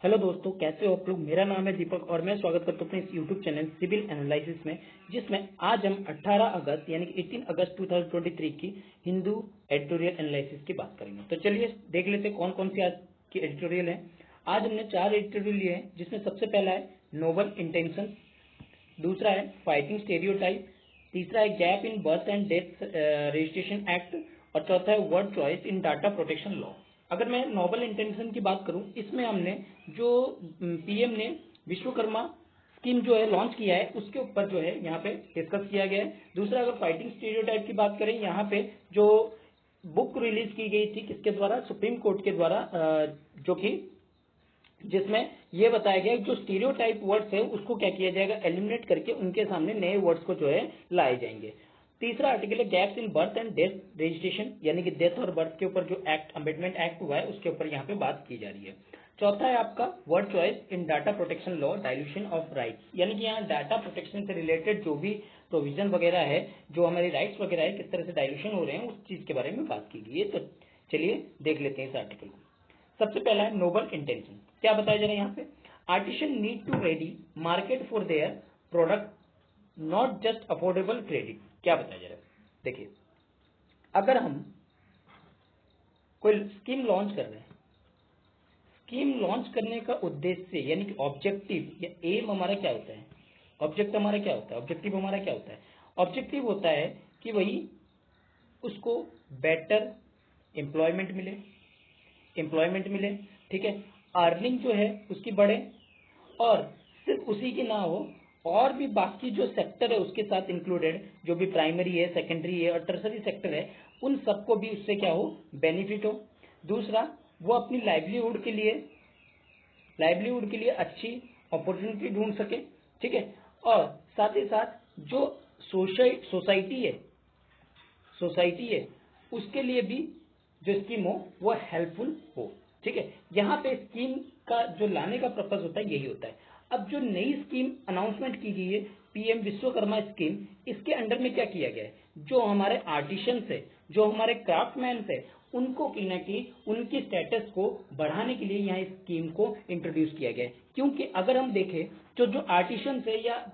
Hello दोस्तों, कैसे हो आप लोग। मेरा नाम है दीपक और मैं स्वागत करता हूँ अपने इस यूट्यूब चैनल सिविल एनालिसिस में, जिसमें आज हम 18 अगस्त यानी कि 18 अगस्त 2023 की हिंदू एडिटोरियल एनालिसिस की बात करेंगे। तो चलिए देख लेते हैं कौन कौन सी आज की एडिटोरियल है। आज हमने 4 एडिटोरियल लिए हैं, जिसमें सबसे पहला है नोबल इंटेंशन, दूसरा है फाइटिंग स्टेरियोटाइप, तीसरा है gap in birth and death registration act और चौथा है word choice in data protection law. अगर मैं नोबल इंटेंशन की बात करूं, इसमें हमने जो पीएम ने विश्वकर्मा स्कीम जो है लॉन्च किया है उसके ऊपर जो है यहाँ पे डिस्कस किया गया है। दूसरा, अगर फाइटिंग स्टीरियोटाइप की बात करें, यहाँ पे जो बुक रिलीज की गई थी किसके द्वारा, सुप्रीम कोर्ट के द्वारा, जो कि जिसमें यह बताया गया जो स्टीरियोटाइप वर्ड्स है उसको क्या किया जाएगा, एलिमिनेट करके उनके सामने नए वर्ड्स को जो है लाए जाएंगे। तीसरा आर्टिकल है gaps in birth and death registration, यानी कि डेथ और बर्थ के ऊपर जो एक्ट अमेंडमेंट एक्ट हुआ है उसके ऊपर यहाँ पे बात की जा रही है। चौथा है आपका word choice in data protection law, dilution of rights, यानी कि यहाँ डाटा प्रोटेक्शन से रिलेटेड जो भी प्रोविजन वगैरह है, जो हमारे राइट्स वगैरह है, किस तरह से डायल्यूशन हो रहे हैं उस चीज के बारे में बात की गई है। तो चलिए देख लेते हैं इस आर्टिकल को। सबसे पहला है नोबल इंटेंशन। क्या बताया जा रहा है यहाँ पे, artisan need to ready market for their product not just affordable credit. क्या बताया जा रहा है, देखिए अगर हम कोई स्कीम लॉन्च कर रहे हैं, स्कीम लॉन्च करने का उद्देश्य यानी कि ऑब्जेक्टिव या एम हमारा क्या होता है, ऑब्जेक्ट हमारा क्या होता है, ऑब्जेक्टिव हमारा क्या होता है, ऑब्जेक्टिव होता है कि वही उसको बेटर एम्प्लॉयमेंट मिले, ठीक है, अर्निंग जो है उसकी बढ़े, और सिर्फ उसी की ना हो, और भी बाकी जो सेक्टर है उसके साथ इंक्लूडेड, जो भी प्राइमरी है, सेकेंडरी है और टर्सरी सेक्टर है, उन सबको भी उससे क्या हो, बेनिफिट हो। दूसरा, वो अपनी लाइवलीहुड के लिए अच्छी अपॉर्चुनिटी ढूंढ सके, ठीक है, और साथ ही साथ जो सोसाइटी है उसके लिए भी जो स्कीम हो वो हेल्पफुल हो, ठीक है। यहाँ पे स्कीम का जो लाने का पर्पज होता है यही होता है। अब जो नई स्कीम अनाउंसमेंट की गई है, पीएम विश्वकर्मा स्कीम, इसके अंडर में क्या किया गया है, जो हमारे आर्टिशंस है, जो हमारे क्राफ्टमैन है, उनको कहीं ना कहीं उनकी स्टेटस को बढ़ाने के लिए यहाँ इस स्कीम को इंट्रोड्यूस किया गया है। क्योंकि अगर हम देखें तो जो आर्टिशंस है या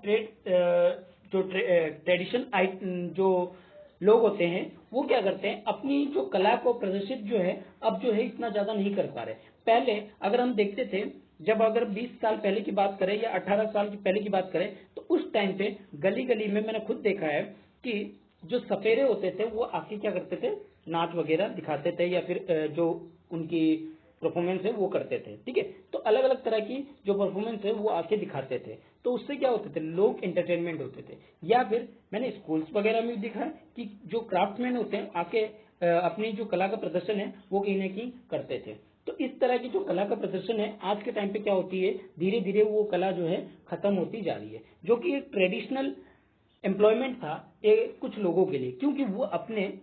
ट्रेडिशन जो लोग होते हैं, वो क्या करते हैं, अपनी जो कला को प्रदर्शित जो है अब जो है इतना ज्यादा नहीं कर पा रहे। पहले अगर हम देखते थे, जब अगर 20 साल पहले की बात करें या 18 साल की पहले की बात करें, तो उस टाइम पे गली गली में मैंने खुद देखा है कि जो सपेरे होते थे वो आके क्या करते थे, नाच वगैरह दिखाते थे या फिर जो उनकी परफॉर्मेंस है वो करते थे, ठीक है। तो अलग अलग तरह की जो परफॉर्मेंस है वो आके दिखाते थे, तो उससे क्या होते थे, लोग एंटरटेनमेंट होते थे। या फिर मैंने स्कूल्स वगैरह में भी देखा है कि जो क्राफ्टमैन होते हैं आके अपनी जो कला का प्रदर्शन है वो कहीं ना कहीं करते थे। तो इस तरह की जो कला का प्रदर्शन है आज के टाइम पे क्या होती है, धीरे धीरे वो कला जो है खत्म होती जा रही है, जो कि एक ट्रेडिशनल एम्प्लॉयमेंट था कुछ लोगों के लिए, क्योंकि वो अपने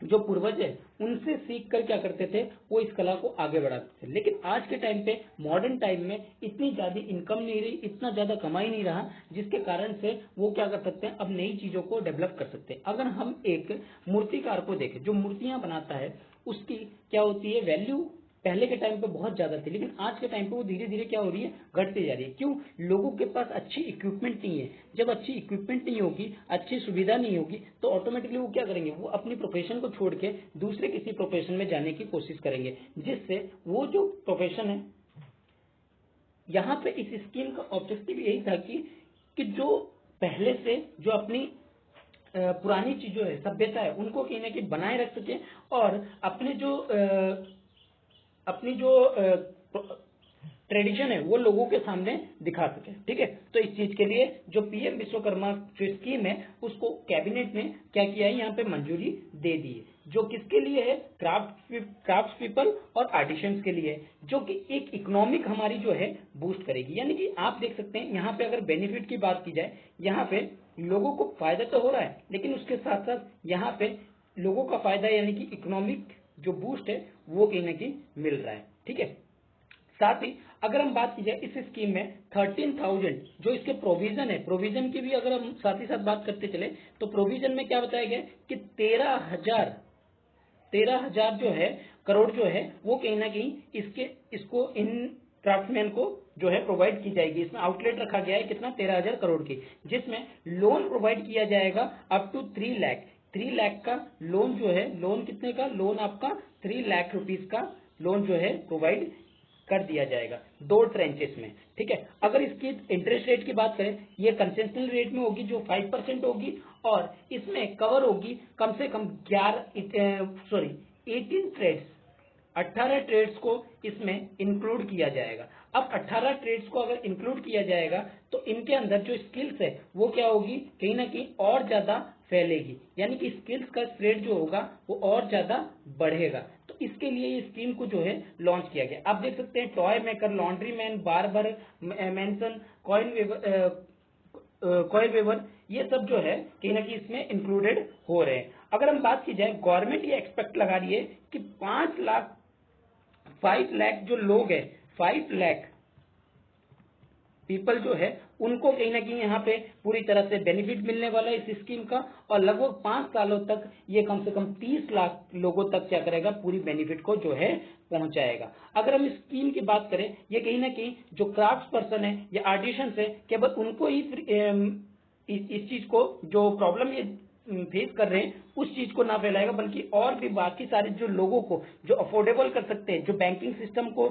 जो पूर्वज है उनसे सीख कर क्या करते थे, वो इस कला को आगे बढ़ाते थे। लेकिन आज के टाइम पे मॉडर्न टाइम में इतनी ज्यादा इनकम नहीं रही, इतना ज्यादा कमाई नहीं रहा, जिसके कारण से वो क्या कर सकते हैं, अब नई चीजों को डेवलप कर सकते हैं। अगर हम एक मूर्तिकार को देखें, जो मूर्तियां बनाता है, उसकी क्या होती है वैल्यू, पहले के टाइम पे बहुत ज्यादा थी, लेकिन आज के टाइम पे वो धीरे धीरे क्या हो रही है, घटती जा रही है। क्यों, लोगों के पास अच्छी इक्विपमेंट नहीं है। जब अच्छी इक्विपमेंट नहीं होगी, अच्छी सुविधा नहीं होगी, तो ऑटोमेटिकली वो क्या करेंगे, वो अपनी प्रोफेशन को छोड़ के दूसरे किसी प्रोफेशन में जाने की कोशिश करेंगे, जिससे वो जो प्रोफेशन है, यहाँ पे इस स्कीम का ऑब्जेक्टिव यही था कि जो पहले से जो अपनी पुरानी चीजों है, सभ्यता है, उनको कहीं ना कहीं बनाए रख सके, और अपनी जो ट्रेडिशन है वो लोगों के सामने दिखा सके, ठीक है। तो इस चीज के लिए जो पीएम विश्वकर्मा जो स्कीम है उसको कैबिनेट ने क्या किया है, यहाँ पे मंजूरी दे दी है, जो किसके लिए है, क्राफ्ट पीपल और आर्टिशंस के लिए है, जो कि एक इकोनॉमिक हमारी जो है बूस्ट करेगी। यानी कि आप देख सकते हैं यहाँ पे अगर बेनिफिट की बात की जाए, यहाँ पे लोगों को फायदा तो हो रहा है, लेकिन उसके साथ साथ यहाँ पे लोगों का फायदा यानी कि इकोनॉमिक जो बूस्ट है वो कहीं ना कहीं मिल रहा है, ठीक है। साथ ही अगर हम बात की जाए इस स्कीम में 13,000 जो इसके प्रोविजन है, प्रोविजन की भी अगर हम साथ ही साथ बात करते चले, तो प्रोविजन में क्या बताया गया कि 13,000 जो है करोड़ जो है वो कहीं ना कहीं इसको इन क्राफ्ट्समैन को जो है प्रोवाइड की जाएगी। इसमें आउटलेट रखा गया है कितना, 13,000 करोड़ की, जिसमें लोन प्रोवाइड किया जाएगा अप टू 3 लाख। 3 लाख का लोन जो है, लोन कितने का, लोन आपका 3 लाख रुपीज का लोन जो है प्रोवाइड कर दिया जाएगा 2 ट्रेंचेस में। ठीक है, अगर इसकी इंटरेस्ट रेट की बात करें, ये कंसेशनल रेट में होगी जो 5% होगी, और इसमें कवर होगी कम से कम 18 ट्रेड्स, 18 ट्रेड्स को इसमें इंक्लूड किया जाएगा। अब 18 ट्रेड्स को अगर इंक्लूड किया जाएगा तो इनके अंदर जो स्किल्स है वो क्या होगी, कहीं ना कहीं और ज्यादा फैलेगी, यानी कि स्किल्स का स्प्रेड जो होगा वो और ज्यादा बढ़ेगा। तो इसके लिए ये स्कीम को जो है लॉन्च किया गया। आप देख सकते हैं toy maker, laundry man, barber, mention, coil weaver, ये सब जो है कहीं ना कहीं इसमें इंक्लूडेड हो रहे हैं। अगर हम बात की जाए, गवर्नमेंट ये एक्सपेक्ट लगा रही है कि 5 लाख जो लोग हैं, 5 लाख पीपल जो है उनको कहीं ना कहीं यहाँ पे पूरी तरह से बेनिफिट मिलने वाला है इस स्कीम का, और लगभग 5 सालों तक ये कम से कम 30 लाख लोगों तक क्या करेगा, पूरी बेनिफिट को जो है पहुंचाएगा। अगर हम इस स्कीम की बात करें, ये कहीं ना कहीं जो क्राफ्ट पर्सन है या आर्टिशन है, केवल उनको ही इस चीज को, जो प्रॉब्लम ये फेस कर रहे हैं उस चीज को ना फैलाएगा, बल्कि और भी बाकी सारे जो लोगों को जो अफोर्डेबल कर सकते हैं, जो बैंकिंग सिस्टम को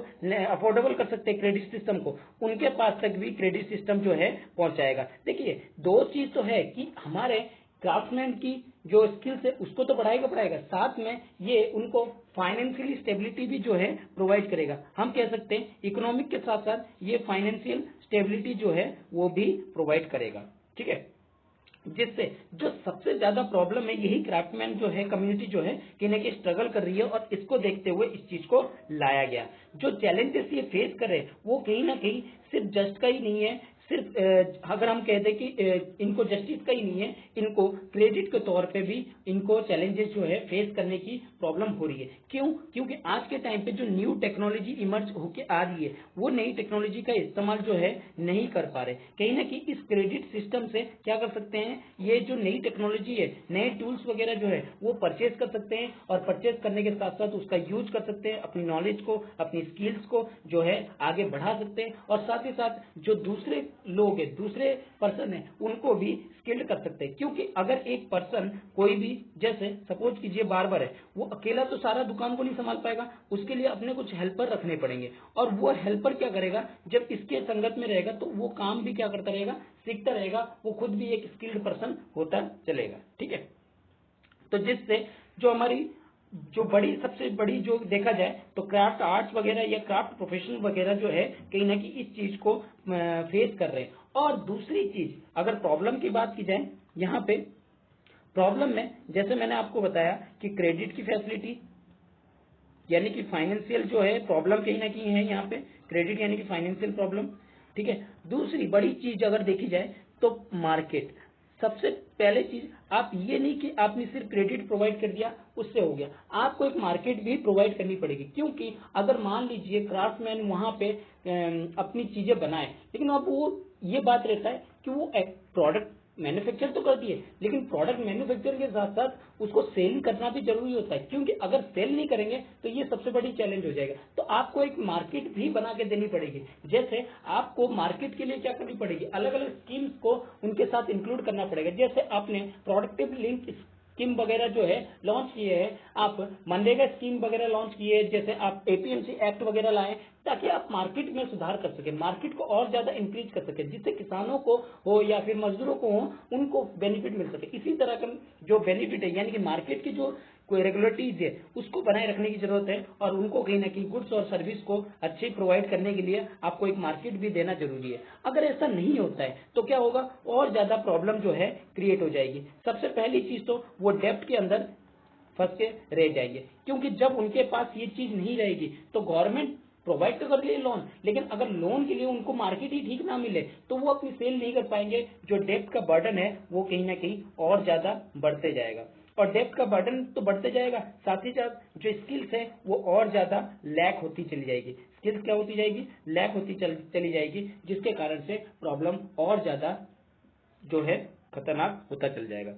अफोर्डेबल कर सकते हैं, क्रेडिट सिस्टम को, उनके पास तक भी क्रेडिट सिस्टम जो है पहुंचाएगा। देखिए, दो चीज तो है कि हमारे क्राफ्टमैन की जो स्किल्स है उसको तो बढ़ाएगा, साथ में ये उनको फाइनेंशियली स्टेबिलिटी भी जो है प्रोवाइड करेगा। हम कह सकते हैं इकोनॉमिक के साथ साथ ये फाइनेंशियल स्टेबिलिटी जो है वो भी प्रोवाइड करेगा। ठीक है, जिससे जो सबसे ज्यादा प्रॉब्लम है, यही क्राफ्टमैन जो है कम्युनिटी जो है कहीं ना कहीं स्ट्रगल कर रही है, और इसको देखते हुए इस चीज को लाया गया। जो चैलेंजेस ये फेस कर रहे हैं वो कहीं ना कहीं सिर्फ जस्ट का ही नहीं है, सिर्फ अगर हम कहते कि इनको जस्टिस का ही नहीं है, इनको क्रेडिट के तौर पे भी इनको चैलेंजेस जो है फेस करने की प्रॉब्लम हो रही है। क्यों? क्योंकि आज के टाइम पे जो न्यू टेक्नोलॉजी इमर्ज होके आ रही है, वो नई टेक्नोलॉजी का इस्तेमाल जो है नहीं कर पा रहे। कहीं ना कहीं इस क्रेडिट सिस्टम से क्या कर सकते हैं, ये जो नई टेक्नोलॉजी है, नए टूल्स वगैरह जो है वो परचेज कर सकते हैं, और परचेज करने के साथ साथ उसका यूज कर सकते हैं, अपनी नॉलेज को, अपनी स्किल्स को जो है आगे बढ़ा सकते हैं, और साथ ही साथ जो दूसरे लोग है, दूसरे पर्सन है, उनको भी स्किल्ड कर सकते हैं। क्योंकि अगर एक पर्सन कोई भी, जैसे सपोज कीजिए बार्बर है, वो अकेला तो सारा दुकान को नहीं संभाल पाएगा, उसके लिए अपने कुछ हेल्पर रखने पड़ेंगे, और वो हेल्पर क्या करेगा, जब इसके संगत में रहेगा तो वो काम भी क्या करता रहेगा, सीखता रहेगा, वो खुद भी एक स्किल्ड पर्सन होता चलेगा। ठीक है, तो जिससे जो हमारी जो बड़ी, सबसे बड़ी जो देखा जाए तो क्राफ्ट आर्ट्स वगैरह या क्राफ्ट प्रोफेशनल वगैरह जो है कहीं ना कहीं इस चीज को फेस कर रहे हैं। और दूसरी चीज, अगर प्रॉब्लम की बात की जाए, यहाँ पे प्रॉब्लम में जैसे मैंने आपको बताया कि क्रेडिट की फैसिलिटी, यानी कि फाइनेंशियल जो है प्रॉब्लम कहीं ना कहीं है यहाँ पे, क्रेडिट यानी कि फाइनेंशियल प्रॉब्लम। ठीक है, दूसरी बड़ी चीज अगर देखी जाए तो मार्केट। सबसे पहले चीज, आप ये नहीं कि आपने सिर्फ क्रेडिट प्रोवाइड कर दिया उससे हो गया, आपको एक मार्केट भी प्रोवाइड करनी पड़ेगी। क्योंकि अगर मान लीजिए क्राफ्टमैन वहां पे अपनी चीजें बनाए, लेकिन अब वो ये बात रहता है कि वो एक प्रोडक्ट मैन्युफैक्चर तो कर दिए, लेकिन प्रोडक्ट मैन्युफैक्चर के साथ साथ उसको सेल करना भी जरूरी होता है। क्योंकि अगर सेल नहीं करेंगे तो ये सबसे बड़ी चैलेंज हो जाएगा। तो आपको एक मार्केट भी बना के देनी पड़ेगी। जैसे आपको मार्केट के लिए क्या करनी पड़ेगी, अलग अलग स्कीम्स को उनके साथ इंक्लूड करना पड़ेगा। जैसे आपने प्रोडक्टिव लिंक स्कीम वगैरह जो है लॉन्च किए हैं, आप मनरेगा स्कीम वगैरह लॉन्च किए हैं, जैसे आप एपीएमसी एक्ट वगैरह लाए, ताकि आप मार्केट में सुधार कर सके, मार्केट को और ज्यादा इंक्रीज कर सके, जिससे किसानों को हो या फिर मजदूरों को हो, उनको बेनिफिट मिल सके। इसी तरह का जो बेनिफिट है, यानी कि मार्केट की जो कोई रेगुलेटरीज है उसको बनाए रखने की जरूरत है, और उनको कहीं ना कहीं गुड्स और सर्विस को अच्छी प्रोवाइड करने के लिए आपको एक मार्केट भी देना जरूरी है। अगर ऐसा नहीं होता है तो क्या होगा, और ज्यादा प्रॉब्लम जो है क्रिएट हो जाएगी। सबसे पहली चीज तो वो डेप्ट के अंदर फंस के रह जाएंगे, क्योंकि जब उनके पास ये चीज नहीं रहेगी तो गवर्नमेंट प्रोवाइड तो कर लिए लोन, लेकिन अगर लोन के लिए उनको मार्केट ही ठीक ना मिले तो वो अपनी सेल नहीं कर पाएंगे। जो डेप्ट का बर्डन है वो कहीं ना कहीं और ज्यादा बढ़ते जाएगा, और डेप्ट का बर्डन तो बढ़ते जाएगा, साथ ही साथ जो स्किल्स है वो और ज्यादा लैक होती चली जाएगी। स्किल्स क्या होती जाएगी, लैक होती चली जाएगी, जिसके कारण से प्रॉब्लम और ज्यादा जो है खतरनाक होता चल जाएगा।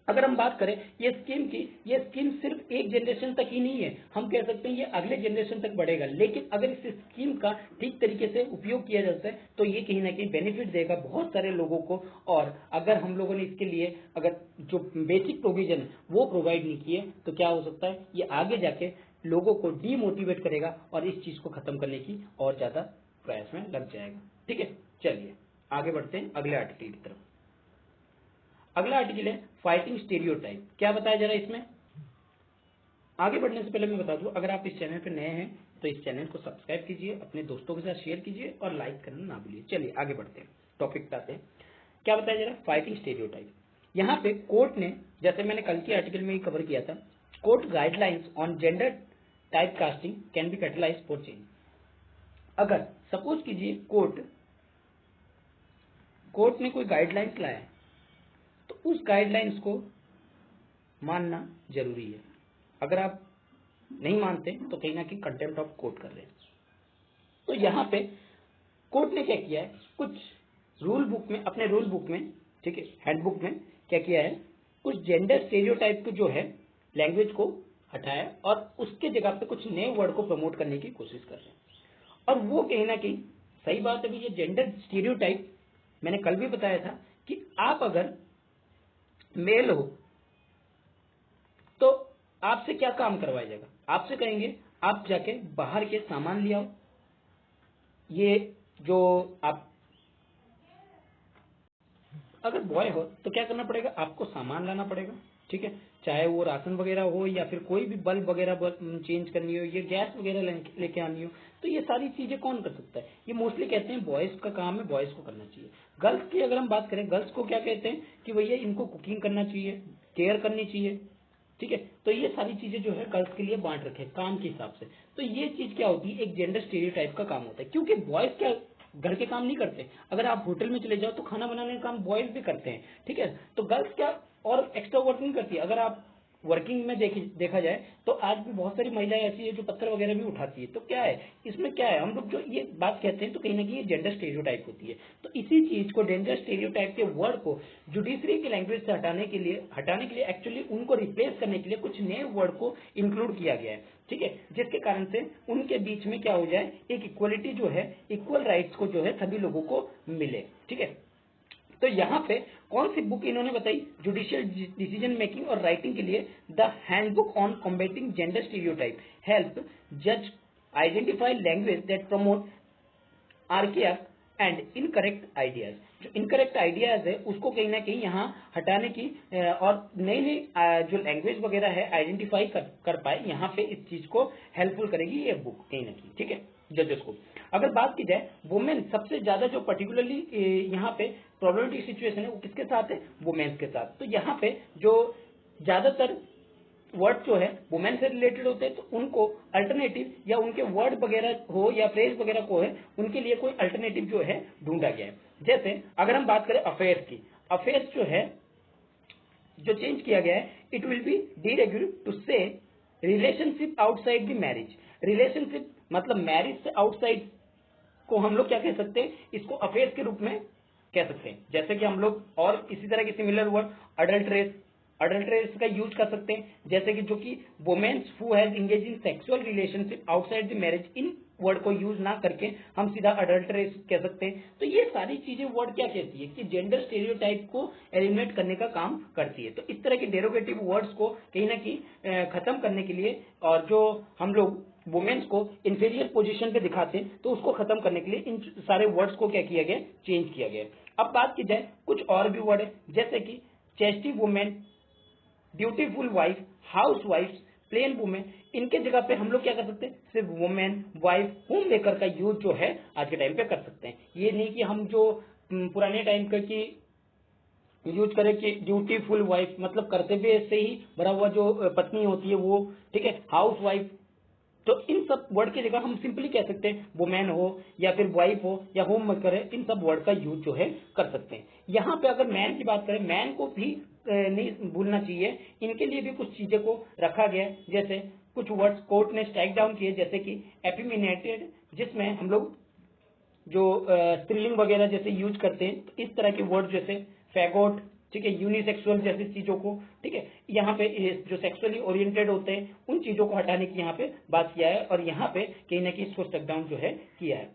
अगर हम बात करें ये स्कीम की, ये स्कीम सिर्फ एक जनरेशन तक ही नहीं है, हम कह सकते हैं ये अगले जनरेशन तक बढ़ेगा। लेकिन अगर इस स्कीम का ठीक तरीके से उपयोग किया जाता है तो ये कहीं ना कहीं बेनिफिट देगा बहुत सारे लोगों को। और अगर हम लोगों ने इसके लिए अगर जो बेसिक प्रोविजन है वो प्रोवाइड नहीं किए तो क्या हो सकता है, ये आगे जाके लोगों को डीमोटिवेट करेगा और इस चीज को खत्म करने की और ज्यादा प्रयास में लग जाएगा। ठीक है, चलिए आगे बढ़ते हैं अगले आर्टिकल की तरफ। अगला आर्टिकल है फाइटिंग स्टीरियोटाइप। क्या बताया जा रहा है इसमें? आगे बढ़ने से पहले मैं बता दूं, अगर आप इस चैनल पर नए हैं तो इस चैनल को सब्सक्राइब कीजिए, अपने दोस्तों के साथ शेयर कीजिए और लाइक करना ना भूलिए। चलिए आगे बढ़ते हैं, टॉपिक पे आते हैं। क्या बताया जा रहा है? Fighting stereotype. यहाँ पे कोर्ट ने, जैसे मैंने कल के आर्टिकल में ही कवर किया था, court guidelines on gender type casting can be catalyse for change. अगर सपोज कीजिए कोर्ट ने कोई गाइडलाइंस लाया है तो उस गाइडलाइंस को मानना जरूरी है। अगर आप नहीं मानते तो कहीं ना कहीं कंटेम्प्ट ऑफ कोर्ट कर रहे हैं। तो यहाँ पे कोर्ट ने क्या किया है, कुछ रूल बुक में, अपने रूल बुक में, ठीक है, हैंडबुक में क्या किया है, कुछ जेंडर स्टेरियोटाइप को जो है लैंग्वेज को हटाया और उसके जगह पे कुछ नए वर्ड को प्रमोट करने की कोशिश कर रहे हैं। और वो कहीं ना कहीं सही बात है भी। ये जेंडर स्टीरियोटाइप मैंने कल भी बताया था कि आप अगर मेल हो तो आपसे क्या काम करवाया जाएगा, आपसे कहेंगे आप जाके बाहर के सामान ले आओ। ये जो आप अगर बॉय हो तो क्या करना पड़ेगा, आपको सामान लाना पड़ेगा। ठीक है, चाहे वो राशन वगैरह हो या फिर कोई भी बल्ब वगैरह चेंज करनी हो या गैस वगैरह लेके आनी हो, तो ये सारी चीजें कौन कर सकता है? ये मोस्टली कहते हैं बॉयज का काम है, बॉयज को करना चाहिए। गर्ल्स की अगर हम बात करें, गर्ल्स को क्या कहते हैं कि भैया इनको कुकिंग करना चाहिए, केयर करनी चाहिए। ठीक है, तो ये सारी चीजें जो है गर्ल्स के लिए बांट रखे काम के हिसाब से। तो ये चीज क्या होती है, एक जेंडर स्टीरियोटाइप का काम होता है, क्योंकि बॉयज क्या घर के काम नहीं करते। अगर आप होटल में चले जाओ तो खाना बनाने का काम बॉयज भी करते हैं। ठीक है, तो गर्ल्स क्या और एक्स्ट्रा वर्क नहीं करती। अगर आप वर्किंग में देखा जाए तो आज भी बहुत सारी महिलाएं ऐसी है जो पत्थर वगैरह भी उठाती है। तो क्या है इसमें, क्या है, हम लोग जो ये बात कहते हैं तो कहीं ना कहीं ये जेंडर स्टेरियोटाइप होती है। तो इसी चीज को, जेंडर स्टेरियोटाइप के वर्ड को जुडिशरी की लैंग्वेज से हटाने के लिए एक्चुअली उनको रिप्लेस करने के लिए कुछ नए वर्ड को इंक्लूड किया गया है। ठीक है, जिसके कारण से उनके बीच में क्या हो जाए, एक इक्वलिटी जो है, इक्वल राइट्स को जो है सभी लोगों को मिले। ठीक है, तो यहाँ पे कौन सी बुक इन्होंने बताई, जुडिशियल डिसीजन मेकिंग और राइटिंग के लिए the handbook on combating gender stereotype help जज identify language that promote archaic and incorrect ideas. जो इनकरेक्ट आइडियाज है उसको कहीं ना कहीं यहाँ हटाने की और नई नई जो लैंग्वेज वगैरह है आइडेंटिफाई कर पाए, यहाँ पे इस चीज को हेल्पफुल करेगी ये बुक कहीं ना कहीं। ठीक है, जजेस को अगर बात की जाए, वुमेन सबसे ज्यादा जो पर्टिकुलरली यहाँ पे प्रॉब्लमेटिक सिचुएशन है वो किसके साथ है, वुमेन्स के साथ। तो यहाँ पे जो ज्यादातर वर्ड जो है वुमेन से रिलेटेड होते हैं तो उनको अल्टरनेटिव या उनके वर्ड वगैरह हो या फ्रेज वगैरह को है उनके लिए कोई अल्टरनेटिव जो है ढूंढा गया है। जैसे अगर हम बात करें अफेयर्स की, अफेयर्स जो है जो चेंज किया गया है, इट विल बी डीरेग्युलर टू से relationship outside the marriage. Relationship मतलब मैरिज से आउटसाइड को हम लोग क्या कह सकते हैं, इसको अफेयर्स के रूप में कह सकते हैं। जैसे कि हम लोग और इसी तरह के सिमिलर वर्ड अडल्ट्रेस का यूज कर सकते हैं। जैसे कि जो कि womens who has engage in sexual relationship outside the marriage, in word को यूज ना करके हम सीधा अडल्ट्रेस कह सकते हैं। तो ये सारी चीजें वर्ड क्या कहती है कि जेंडर स्टेरियोटाइप को एलिमिनेट करने का काम करती है। तो इस तरह के डेरोगेटिव वर्ड्स को कहीं ना कहीं खत्म करने के लिए और जो हम लोग वुमेन्स को इंफीरियर पोजीशन पे दिखाते हैं तो उसको खत्म करने के लिए इन सारे वर्ड्स को क्या किया गया, चेंज किया गया। अब बात की जाए कुछ और भी वर्ड है, जैसे कि chaste women, beautiful wife, house wife, plain women, इनके जगह पे हम लोग क्या कर सकते हैं, सिर्फ वुमेन, वाइफ, होम मेकर का यूज जो है आज के टाइम पे कर सकते हैं। ये नहीं कि हम जो पुराने टाइम का की यूज करें कि ब्यूटीफुल वाइफ मतलब कर्तव्य से ही भरा हुआ जो पत्नी होती है वो। ठीक है, हाउस वाइफ, तो इन सब वर्ड की जगह हम सिंपली कह सकते हैं वुमेन हो या फिर वाइफ हो या होम मेकर है, इन सब वर्ड का यूज जो है कर सकते हैं। यहाँ पे अगर मैन की बात करें, मैन को भी नहीं भूलना चाहिए, इनके लिए भी कुछ चीजें को रखा गया है। जैसे कुछ वर्ड्स कोर्ट ने स्ट्राइक डाउन किए, जैसे कि एफिमिनेटेड, जिसमें हम लोग जो स्त्रीलिंग वगैरह जैसे यूज करते हैं, तो इस तरह के वर्ड जैसे फैगोट, ठीक है, यूनिसेक्सुअल जैसी चीजों को, ठीक है, यहाँ पे जो सेक्सुअली ओरिएंटेड होते हैं उन चीजों को हटाने की यहाँ पे बात किया है, और यहाँ पे कहीं ना कहीं इसको स्टेप डाउन जो है किया है।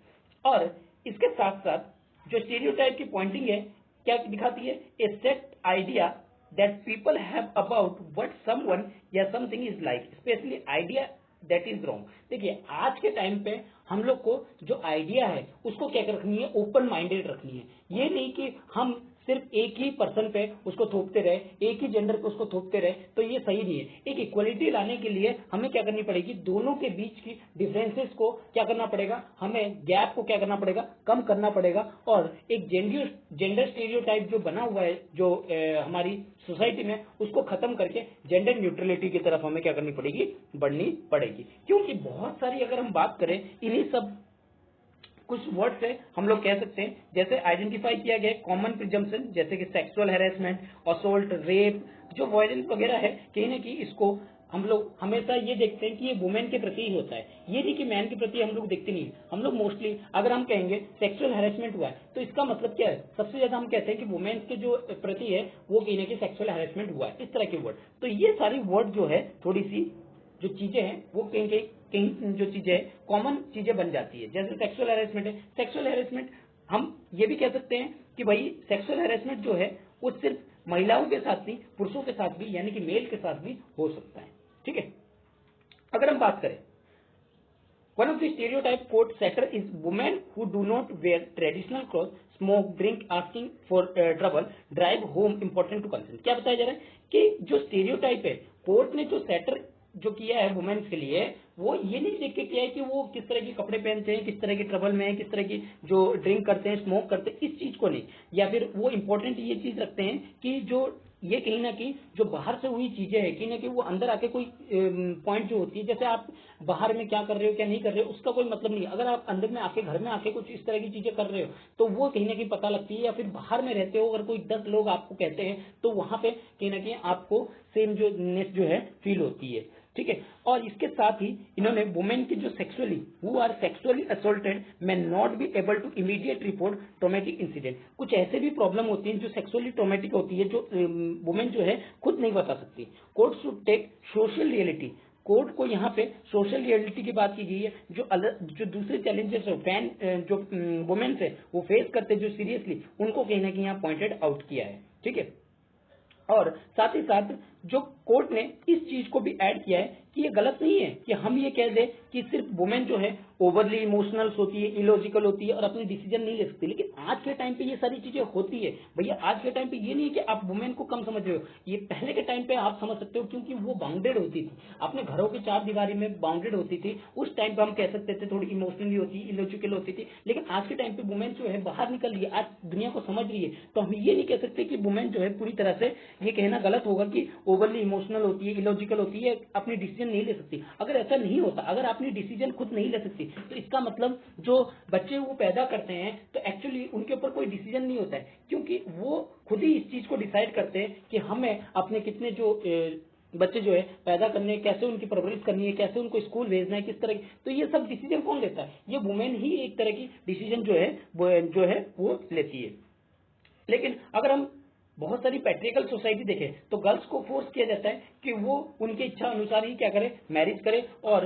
और इसके साथ साथ जो स्टीरियोटाइप की पॉइंटिंग है क्या दिखाती है, a set idea that people have about what someone या something is like, specially idea that is wrong. देखिए आज के टाइम पे हम लोग को जो आइडिया है उसको क्या रखनी है, ओपन माइंडेड रखनी है। ये नहीं कि हम सिर्फ एक ही पर्सन पे उसको थोपते रहे, एक ही जेंडर पे उसको थोपते रहे, तो ये सही नहीं है। एक इक्वलिटी लाने के लिए हमें क्या करनी पड़ेगी, दोनों के बीच की डिफरेंसेस को क्या करना पड़ेगा, हमें गैप को क्या करना पड़ेगा, कम करना पड़ेगा। और एक जेंडर स्टीरियोटाइप जो बना हुआ है जो हमारी सोसाइटी में, उसको खत्म करके जेंडर न्यूट्रलिटी की तरफ हमें क्या करनी पड़ेगी, बढ़नी पड़ेगी। क्योंकि बहुत सारी अगर हम बात करें इन्हीं सब कुछ वर्ड से हम लोग कह सकते हैं, जैसे आइडेंटिफाई किया गया कॉमन प्रिजम्पशन, जैसे कि सेक्सुअल हैरेसमेंट, असोल्ट, रेप, जो वायलेंस वगैरह है, कहीं ना कहीं इसको हम लोग हमेशा ये देखते हैं कि ये वुमेन के प्रति ही होता है। ये नहीं कि मैन के प्रति हम लोग देखते नहीं। हम लोग मोस्टली अगर हम कहेंगे सेक्सुअल हैरेसमेंट हुआ है तो इसका मतलब क्या है, सबसे ज्यादा हम कहते हैं कि वुमेन के जो प्रति है वो कहीं ना कहीं सेक्सुअल हैरेसमेंट हुआ है, इस तरह के वर्ड। तो ये सारी वर्ड जो है थोड़ी सी जो चीजें हैं वो कहीं जो चीजें कॉमन चीजें बन जाती है। जैसे सेक्सुअल हैरेसमेंट है, सेक्सुअल हैरेसमेंट हम ये भी कह सकते हैं कि भाई सेक्सुअल हैरेसमेंट जो है वो सिर्फ महिलाओं के साथ नहीं, पुरुषों के साथ भी, यानी कि मेल के साथ भी हो सकता है। ठीक है, अगर हम बात करें one of the stereotype code setter is women who do not wear traditional cloth, smoke, drink, asking for trouble, drive home, important to consent. क्या बताया जा रहा है कि जो स्टीरियोटाइप है, कोर्ट ने जो सेटर जो किया है वुमेन्स के लिए, वो ये नहीं देख के किया है कि वो किस तरह के कपड़े पहनते हैं, किस तरह की ट्रबल में है, किस तरह की जो ड्रिंक करते हैं, स्मोक करते हैं, इस चीज को नहीं। या फिर वो इंपॉर्टेंट ये चीज रखते हैं कि जो ये कहीं ना कहीं जो बाहर से हुई चीजें है, कहीं ना कहीं वो अंदर आके कोई पॉइंट जो होती है, जैसे आप बाहर में क्या कर रहे हो क्या नहीं कर रहे हो उसका कोई मतलब नहीं। अगर आप अंदर में आके घर में आके कुछ इस तरह की चीजें कर रहे हो तो वो कहीं ना कहीं पता लगती है। या फिर बाहर में रहते हो अगर कोई 10 लोग आपको कहते हैं तो वहां पे कहीं ना कहीं आपको सेम जो नेस जो है फील होती है। ठीक है, और इसके साथ ही इन्होंने वुमेन की जो sexually who are sexually assaulted may not be able to immediate report traumatic incident. कुछ ऐसे भी प्रॉब्लम होती है जो सेक्सुअली ट्रोमेटिक होती है, जो वुमेन जो है खुद नहीं बता सकती। Court should take social reality, court को यहाँ पे सोशल रियलिटी की बात की गई है। जो दूसरे चैलेंजेस है फैन जो वुमेन है वो फेस करते जो सीरियसली, उनको कहीं ना कहीं यहाँ पॉइंटेड आउट किया है। ठीक है, और साथ ही साथ जो कोर्ट ने इस चीज को भी ऐड किया है कि ये गलत नहीं है कि हम ये कह दें कि सिर्फ वुमेन जो है ओवरली इमोशनल होती है, इलॉजिकल होती है और अपनी डिसीजन नहीं ले सकती। लेकिन आज के टाइम पे ये सारी चीजें होती है भैया। आज के टाइम पे ये नहीं है कि आप वुमेन को कम समझ रहे हो, ये पहले के टाइम पे आप समझ सकते हो क्योंकि वो बाउंडेड होती थी, अपने घरों की चार दीवारी में बाउंडेड होती थी। उस टाइम पे हम कह सकते थे थोड़ी इमोशनली होती, इलॉजिकल होती थी। लेकिन आज के टाइम पे वुमेन जो है बाहर निकल रही है, आज दुनिया को समझ रही है, तो हम ये नहीं कह सकते कि वुमेन जो है पूरी तरह से, ये कहना गलत होगा कि ओवरली इमोशनल होती है, इलॉजिकल होती है, अपनी डिसीजन नहीं ले सकती। अगर ऐसा नहीं होता, अगर अपनी डिसीजन खुद नहीं ले सकती, तो इसका मतलब जो बच्चे वो पैदा करते हैं तो एक्चुअली उनके ऊपर कोई डिसीजन नहीं होता है, क्योंकि वो खुद ही इस चीज को डिसाइड करते हैं कि हमें अपने कितने जो बच्चे जो है पैदा करने, कैसे उनकी परवरिश करनी है, कैसे उनको स्कूल भेजना है, किस तरह की। तो ये सब डिसीजन कौन लेता है, ये वुमेन ही एक तरह की डिसीजन जो है वो लेती है। लेकिन अगर हम बहुत सारी पैट्रिकल सोसाइटी देखें तो गर्ल्स को फोर्स किया जाता है कि वो उनकी इच्छा अनुसार ही क्या करे, मैरिज करे, और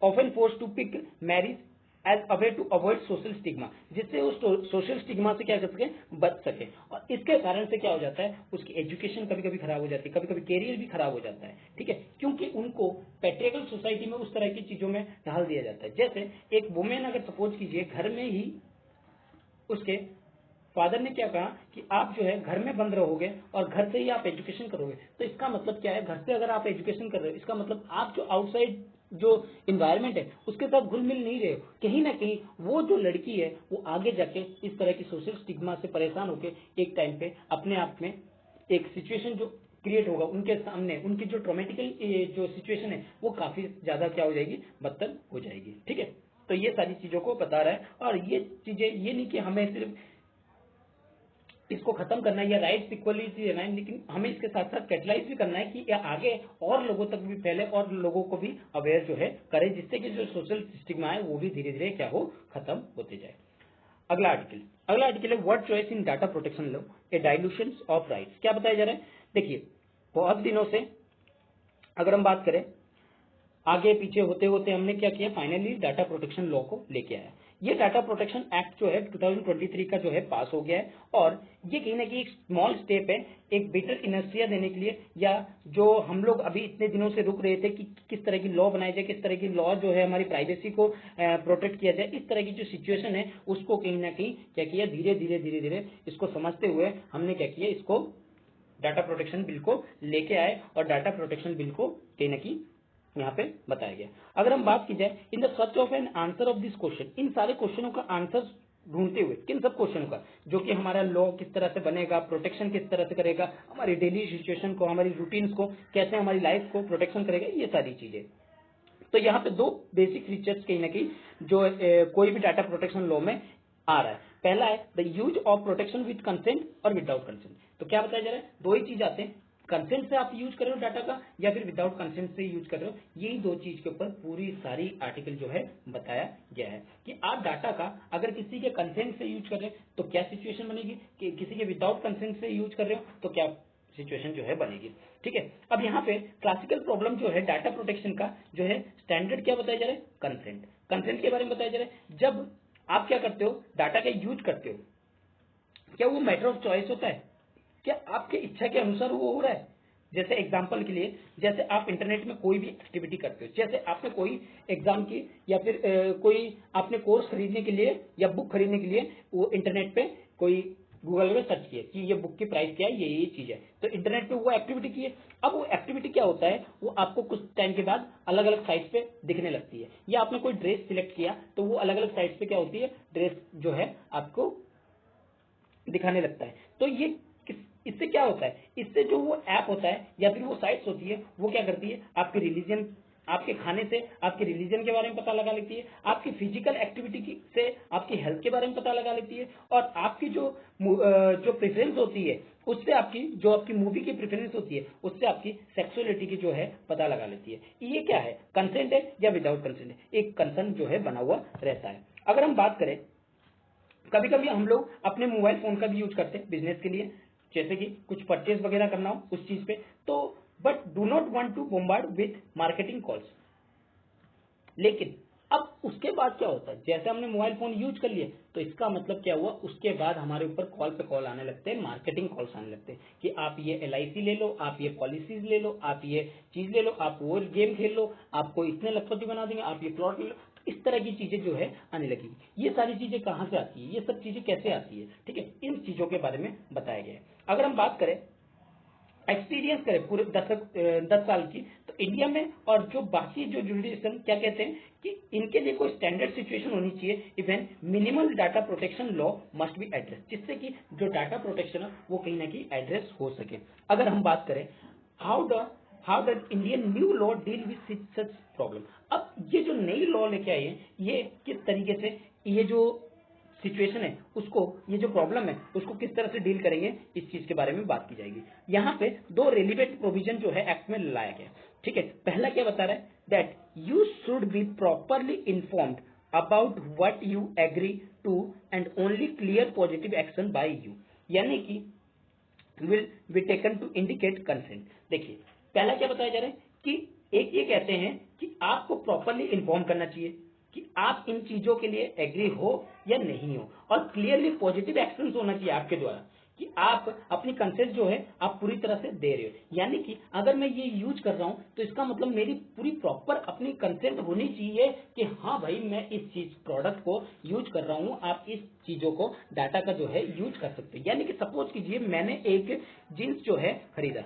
often force to pick marriage as a way to avoid social stigma, जिससे वो सोशल स्टिग्मा से क्या कर सके, बच सके। और इसके कारण से क्या हो जाता है, उसकी एजुकेशन कभी कभी खराब हो जाती है, कभी कभी कैरियर भी खराब हो जाता है। ठीक है, क्योंकि उनको पैट्रिकल सोसाइटी में उस तरह की चीजों में ढाल दिया जाता है। जैसे एक वुमेन अगर सपोज कीजिए घर में ही उसके फादर ने क्या कहा कि आप जो है घर में बंद रहोगे और घर से ही आप एजुकेशन करोगे, तो इसका मतलब क्या है, घर से अगर आप एजुकेशन कर रहे हो इसका मतलब आप जो आउटसाइड जो इन्वायरमेंट है उसके साथ घुल मिल नहीं रहे हो। कहीं ना कहीं वो जो लड़की है वो आगे जाके इस तरह की सोशल स्टिग्मा से परेशान होकर एक टाइम पे अपने आप में एक सिचुएशन जो क्रिएट होगा उनके सामने, उनकी जो ट्रोमेटिकल जो सिचुएशन है वो काफी ज्यादा क्या हो जाएगी, बदतर हो जाएगी। ठीक है, तो ये सारी चीजों को बता रहा है। और ये चीजें ये नहीं कि हमें सिर्फ इसको खत्म करना है या राइट्स इक्वलिटी देना है, लेकिन हमें इसके साथ साथ कैटलाइज भी करना है कि ये आगे और लोगों तक भी फैले और लोगों को भी अवेयर जो है करे, जिससे कि जो सोशल स्टिग्मा है वो भी धीरे धीरे क्या हो, खत्म होते जाए। अगला आर्टिकल है word choice in data protection law A dilution of rights. क्या बताया जा रहा है? देखिए, बहुत दिनों से अगर हम बात करें, आगे पीछे होते होते हमने क्या किया, फाइनली डाटा प्रोटेक्शन लॉ को लेके आया। ये डाटा प्रोटेक्शन एक्ट जो है 2023 का जो है पास हो गया है, और ये कहीं ना कहीं एक स्मॉल स्टेप है एक बेटर इनर्सिया देने के लिए, या जो हम लोग अभी इतने दिनों से रुक रहे थे कि किस तरह की लॉ बनाई जाए, किस तरह की लॉ जो है हमारी प्राइवेसी को प्रोटेक्ट किया जाए, इस तरह की जो सिचुएशन है उसको कहीं ना कहीं क्या किया, धीरे धीरे इसको समझते हुए हमने क्या किया, इसको डाटा प्रोटेक्शन बिल को लेके आए, और डाटा प्रोटेक्शन बिल को कहीं ना कहीं यहाँ पे बताया गया। अगर हम बात की जाए in the search of an answer of this question, इन सारे क्वेश्चनों का आंसर ढूंढते हुए, किन सब क्वेश्चनों का, जो कि हमारा लॉ किस तरह से बनेगा, प्रोटेक्शन किस तरह से करेगा, हमारी डेली सिचुएशन को, हमारी रूटीन्स को, कैसे हमारी लाइफ को प्रोटेक्शन करेगा, ये सारी चीजें। तो यहाँ पे दो बेसिक फीचर्स कहीं ना कहीं जो कोई भी डाटा प्रोटेक्शन लॉ में आ रहा है। पहला है the use of protection with consent और विदाउट कंसेंट। तो क्या बताया जा रहा है, दो ही चीज आते हैं, कंसेंट से आप यूज कर रहे हो डाटा का, या फिर विदाउट कंसेंट से यूज कर रहे हो। यही दो चीज के ऊपर पूरी सारी आर्टिकल जो है बताया गया है कि आप डाटा का अगर किसी के कंसेंट से यूज कर रहे हो तो क्या सिचुएशन बनेगी, कि किसी के विदाउट कंसेंट से यूज कर रहे हो तो क्या सिचुएशन जो है बनेगी। ठीक है, अब यहाँ पे क्लासिकल प्रॉब्लम जो है डाटा प्रोटेक्शन का जो है स्टैंडर्ड क्या बताया जा रहा है, कंसेंट। कंसेंट के बारे में बताया जा रहा है, जब आप क्या करते हो, डाटा का यूज करते हो, क्या वो मैटर ऑफ चॉइस होता है, क्या आपके इच्छा के अनुसार वो हो रहा है। जैसे एग्जाम्पल के लिए, जैसे आप इंटरनेट में कोई भी एक्टिविटी करते हो, जैसे आपने कोई एग्जाम की, या फिर कोई आपने कोर्स खरीदने के लिए या बुक खरीदने के लिए वो इंटरनेट पे कोई गूगल में सर्च किया कि ये बुक की प्राइस क्या है, ये चीज है, तो इंटरनेट पे वो एक्टिविटी की है। अब वो एक्टिविटी क्या होता है, वो आपको कुछ टाइम के बाद अलग अलग साइट्स पे दिखने लगती है, या आपने कोई ड्रेस सिलेक्ट किया तो वो अलग अलग साइट्स पे क्या होती है, ड्रेस जो है आपको दिखाने लगता है। तो ये इससे क्या होता है, इससे जो वो ऐप होता है या फिर वो साइट्स होती है, वो क्या करती है, आपके रिलीजन, आपके खाने से आपके रिलीजन के बारे में पता लगा लेती है, आपकी फिजिकल एक्टिविटी से आपकी हेल्थ के बारे में पता लगा लेती है, और आपकी जो प्रेफरेंस होती है उससे आपकी मूवी की प्रेफरेंस होती है उससे आपकी सेक्सुअलिटी की जो है पता लगा लेती है। ये क्या है, कंसेंट है या विदाउट कंसेंट है, एक कंसर्न जो है बना हुआ रहता है। अगर हम बात करें, कभी कभी हम लोग अपने मोबाइल फोन का भी यूज करते हैं बिजनेस के लिए, जैसे कि कुछ परचेज वगैरह करना हो उस चीज पे, तो but do not want to bombard with marketing calls. लेकिन अब उसके बाद क्या होता है, जैसे हमने मोबाइल फोन यूज कर लिया तो इसका मतलब क्या हुआ, उसके बाद हमारे ऊपर कॉल पे कॉल आने लगते हैं, मार्केटिंग कॉल्स आने लगते हैं कि आप ये LIC ले लो, आप ये पॉलिसीज ले लो, आप ये चीज ले लो, आप वो गेम खेल लो, आपको इतने लखपति बना देंगे, आप ये प्लॉट ले लो। इस तरह की चीजें जो है आने लगेगी। ये सारी चीजें कहाँ से आती है, ये सब चीजें कैसे आती है, ठीक है, इन चीजों के बारे में बताया गया है। अगर हम बात करें, एक्सपीरियंस करें पूरे 10 साल की, तो इंडिया में और जो बाकी जो जुडिशन क्या कहते हैं कि इनके लिए कोई स्टैंडर्ड सिचुएशन होनी चाहिए, even minimal data protection law must be address, जिससे कि जो डाटा प्रोटेक्शन है वो कहीं ना कहीं एड्रेस हो सके। अगर हम बात करें how the Indian new law deal with such problem, अब ये जो नई लॉ लेके आई है ये किस तरीके से ये जो सिचुएशन है उसको, ये जो प्रॉब्लम है उसको किस तरह से डील करेंगे, इस चीज के बारे में बात की जाएगी। यहाँ पे दो रेलिवेंट प्रोविजन जो है एक्ट में लाया गया, ठीक है। पहला क्या बता रहा है, that you should be properly informed about what you agree to and only clear positive action by you, यानी कि will be taken to indicate consent. देखिए, पहला क्या बताया जा रहा है कि एक ये कहते हैं कि आपको प्रॉपरली इन्फॉर्म करना चाहिए कि आप इन चीजों के लिए एग्री हो या नहीं हो, और क्लियरली पॉजिटिव एक्शन होना चाहिए आपके द्वारा कि आप अपनी कंसेंट जो है आप पूरी तरह से दे रहे हो, यानी कि अगर मैं ये यूज कर रहा हूं तो इसका मतलब मेरी पूरी प्रॉपर अपनी कंसेंट होनी चाहिए कि हाँ भाई मैं इस चीज प्रोडक्ट को यूज कर रहा हूं, आप इस चीजों को डाटा का जो है यूज कर सकते हैं। यानी कि सपोज कीजिए मैंने एक जींस जो है खरीदा,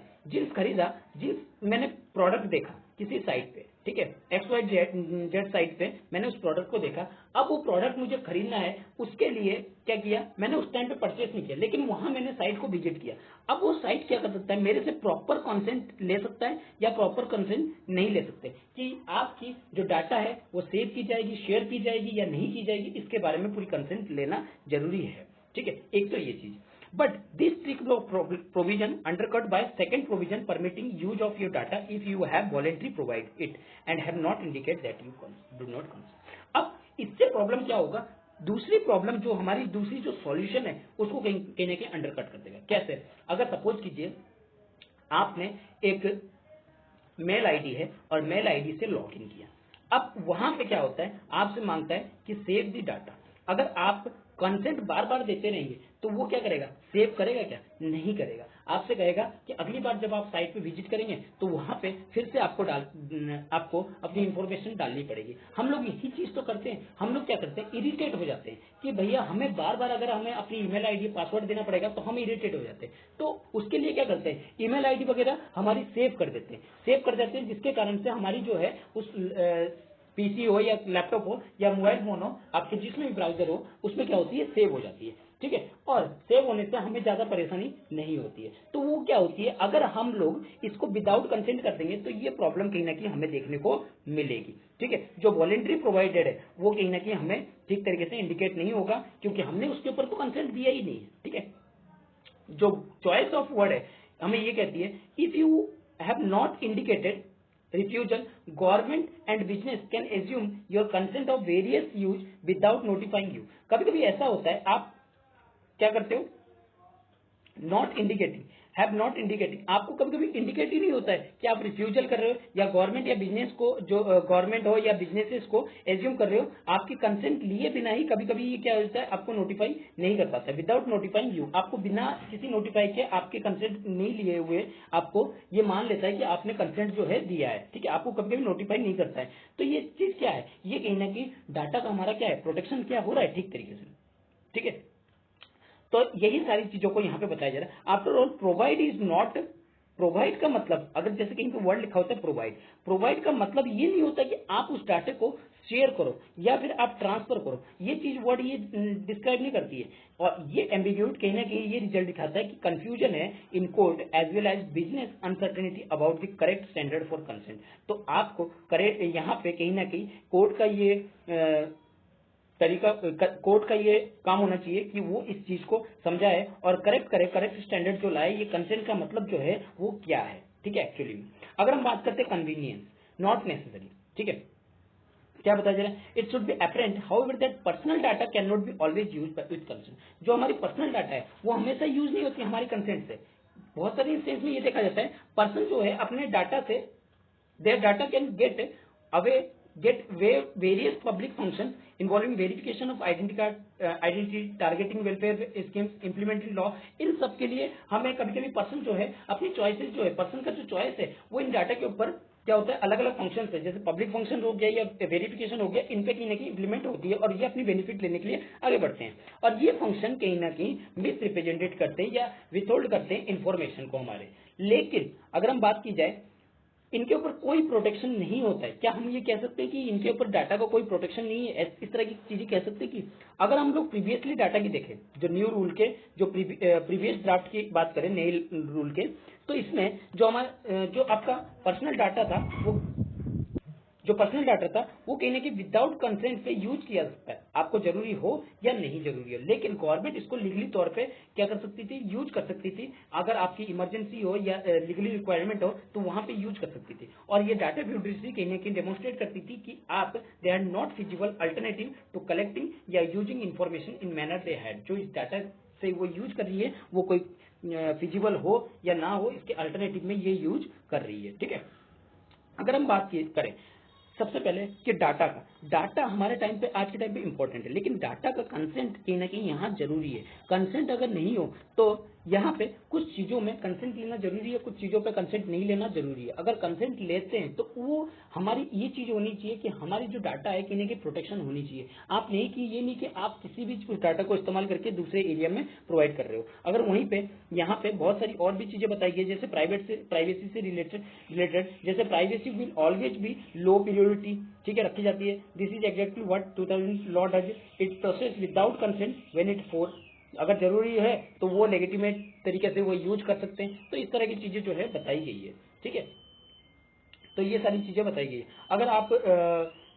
जींस मैंने प्रोडक्ट देखा किसी साइट पे, ठीक है, XYZ साइट पे मैंने उस प्रोडक्ट को देखा। अब वो प्रोडक्ट मुझे खरीदना है, उसके लिए क्या किया, मैंने उस टाइम पे परचेस नहीं किया, लेकिन वहां मैंने साइट को विजिट किया। अब वो साइट क्या कर सकता है, मेरे से प्रॉपर कंसेंट ले सकता है या प्रॉपर कंसेंट नहीं ले सकते, कि आपकी जो डाटा है वो सेव की जाएगी, शेयर की जाएगी या नहीं की जाएगी, इसके बारे में पूरी कंसेंट लेना जरूरी है, ठीक है। एक तो ये चीज, but this strict law provision undercut by second provision permitting use of your data if you have voluntarily provided it and have not indicated that you do not consent। अब इससे प्रॉब्लम क्या होगा, दूसरी प्रॉब्लम जो हमारी दूसरी जो solution है उसको कहीं ना कहीं अंडरकट कर देगा। कैसे? अगर सपोज कीजिए आपने एक मेल आईडी है और मेल आईडी से लॉग इन किया। अब वहां पे क्या होता है, आपसे मांगता है कि सेव द डाटा। अगर आप कंसेंट बार बार देते रहेंगे तो वो क्या करेगा, सेव करेगा क्या? नहीं करेगा। आपसे कहेगा कि अगली बार जब आप साइट पे विजिट करेंगे तो वहां पे फिर से आपको अपनी इंफॉर्मेशन डालनी पड़ेगी। हम लोग यही चीज तो करते हैं। हम लोग क्या करते हैं, इरिटेट हो जाते हैं कि भैया हमें बार बार अगर हमें अपनी ईमेल आईडी पासवर्ड देना पड़ेगा तो हम इरिटेट हो जाते हैं। तो उसके लिए क्या करते हैं, ईमेल आईडी वगैरह हमारी सेव कर देते हैं, जिसके कारण से हमारी जो है उस पीसी हो या लैपटॉप हो या मोबाइल फोन हो, आपके जिसमें भी ब्राउजर हो, उसमें क्या होती है, सेव हो जाती है। ठीक है, और सेव होने से हमें ज्यादा परेशानी नहीं होती है। तो वो क्या होती है, अगर हम लोग इसको विदाउट कंसेंट कर देंगे तो ये प्रॉब्लम कहीं ना कहीं हमें देखने को मिलेगी। ठीक है, जो वॉलेंट्री प्रोवाइडेड है वो कहीं ना कहीं हमें ठीक तरीके से इंडिकेट नहीं होगा, क्योंकि हमने उसके ऊपर तो कंसेंट दिया ही नहीं है। ठीक है, जो चॉइस ऑफ वर्ड है हमें ये कहती है, if you have not indicated refusal, government and business can assume your consent of various use without notifying you। कभी कभी ऐसा होता है, आप क्या करते हो, not indicating, have not indicating, आपको कभी कभी इंडिकेट ही नहीं होता है कि आप रिफ्यूजल कर रहे हो, या गवर्नमेंट या बिजनेस को, जो गवर्नमेंट हो या बिजनेसेस को एज्यूम कर रहे हो, आपकी कंसेंट लिए बिना ही कभी कभी ये क्या होता है, आपको नोटिफाई नहीं कर पाता। विदाउट नोटिफाइंग यू, आपको बिना किसी नोटिफाई के, आपके कंसेंट नहीं लिए हुए आपको ये मान लेता है कि आपने कंसेंट जो है दिया है। ठीक है, आपको कभी कभी नोटिफाई नहीं करता है। तो ये चीज क्या है, ये कहीं ना कहीं डाटा का हमारा क्या है, प्रोटेक्शन क्या हो रहा है ठीक तरीके से। ठीक है, तो यही सारी चीजों को यहाँ पे बताया जा रहा है। After all provide is not, provide का मतलब, अगर जैसे कहीं पे वर्ड लिखा होता है प्रोवाइड, प्रोवाइड का मतलब ये नहीं होता कि आप उस डाटा को शेयर करो या फिर आप ट्रांसफर करो। ये चीज वर्ड ये डिस्क्राइब नहीं करती है, और ये एम्बिग्यूट कहीं ना कहीं ये रिजल्ट दिखाता है कि कंफ्यूजन है in code as well as business uncertainty about the correct standard for consent. तो आपको करेक्ट यहाँ पे कहीं ना कहीं कोड का ये तरीका, कोर्ट का ये काम होना चाहिए कि वो इस चीज को समझाए और करेक्ट करे, करेक्ट स्टैंडर्ड जो लाए, ये कंसेंट का मतलब जो है वो क्या है। ठीक है, एक्चुअली में अगर हम बात करते हैं कन्वीनियंस, नॉट नेसेसरी। ठीक है, क्या बताया जा रहा है, it should be apparent however that personal data can not be always used with consent. जो हमारी पर्सनल डाटा है वो हमेशा यूज नहीं होती हमारी कंसेंट से। बहुत सारे इंस्टेंस में ये देखा जाता है, पर्सन जो है अपने डाटा से, their data can get various public functions involving verification of identity card, identity, targeting welfare schemes, implementing law। इन सब के लिए हमें कभी कभी पर्सन जो है अपनी चॉइसेस जो है, पर्सन का जो चॉइस है वो इन डाटा के ऊपर क्या होता है, अलग अलग फंक्शन है, जैसे पब्लिक फंक्शन हो गया या वेरिफिकेशन हो गया, इन पे कहीं ना कहीं इंप्लीमेंट होती है और ये अपनी बेनिफिट लेने के लिए आगे बढ़ते हैं। और ये फंक्शन कहीं ना कहीं मिस रिप्रेजेंटेट करते हैं या विथहोल्ड करते हैं इंफॉर्मेशन को हमारे। लेकिन अगर हम बात की जाए, इनके ऊपर कोई प्रोटेक्शन नहीं होता है। क्या हम ये कह सकते हैं कि इनके ऊपर डाटा का कोई प्रोटेक्शन नहीं है? इस तरह की चीजें कह सकते हैं कि अगर हम लोग प्रीवियसली डाटा की देखें, जो न्यू रूल के, जो प्रीवियस ड्राफ्ट की बात करें नए रूल के, तो इसमें जो हमारा जो आपका पर्सनल डाटा था, वो कहीं ना कहीं विदाउट कंसेंट से यूज किया सकता है, आपको जरूरी हो या नहीं जरूरी हो। लेकिन गवर्नमेंट इसको लीगली तौर पे क्या कर सकती थी, यूज कर सकती थी। अगर आपकी इमरजेंसी हो या लीगली रिक्वायरमेंट हो तो वहां पे यूज कर सकती थी। और ये डाटा फ्यूडिसी कहीं ना कहीं डेमोन्स्ट्रेट करती थी कि आप they are not feasible alternative to collecting या using information in manner they had. जो इस डाटा से वो यूज कर रही है वो कोई फिजिबल हो या ना हो, इसके अल्टरनेटिव में ये यूज कर रही है। ठीक है, अगर हम बात करें सबसे पहले कि डाटा हमारे टाइम पे, आज के टाइम पे इंपॉर्टेंट है, लेकिन डाटा का कंसेंट कहीं ना कहीं यहाँ जरूरी है। कंसेंट अगर नहीं हो तो यहाँ पे कुछ चीजों में कंसेंट लेना जरूरी है, कुछ चीजों पे कंसेंट नहीं लेना जरूरी है। अगर कंसेंट लेते हैं तो वो हमारी ये चीज होनी चाहिए कि हमारी जो डाटा है कहीं ना कहीं प्रोटेक्शन होनी चाहिए। आप नहीं कि ये नहीं कि आप किसी भी उस डाटा को इस्तेमाल करके दूसरे एरिया में प्रोवाइड कर रहे हो। अगर वहीं पे यहाँ पे बहुत सारी और भी चीजें बताई गई, जैसे प्राइवेसी से रिलेटेड, जैसे प्राइवेसी विल ऑलवेज बी लो पीरियोडिटी, ठीक है, रखी जाती है। This is exactly what 2000 law does, it process without consent when it force. अगर जरूरी है तो वो लेजिटिमेट तरीके से वो यूज कर सकते हैं। तो इस तरह की चीजें जो है बताई गई है। ठीक है, तो ये सारी चीजें बताई गई है। अगर आप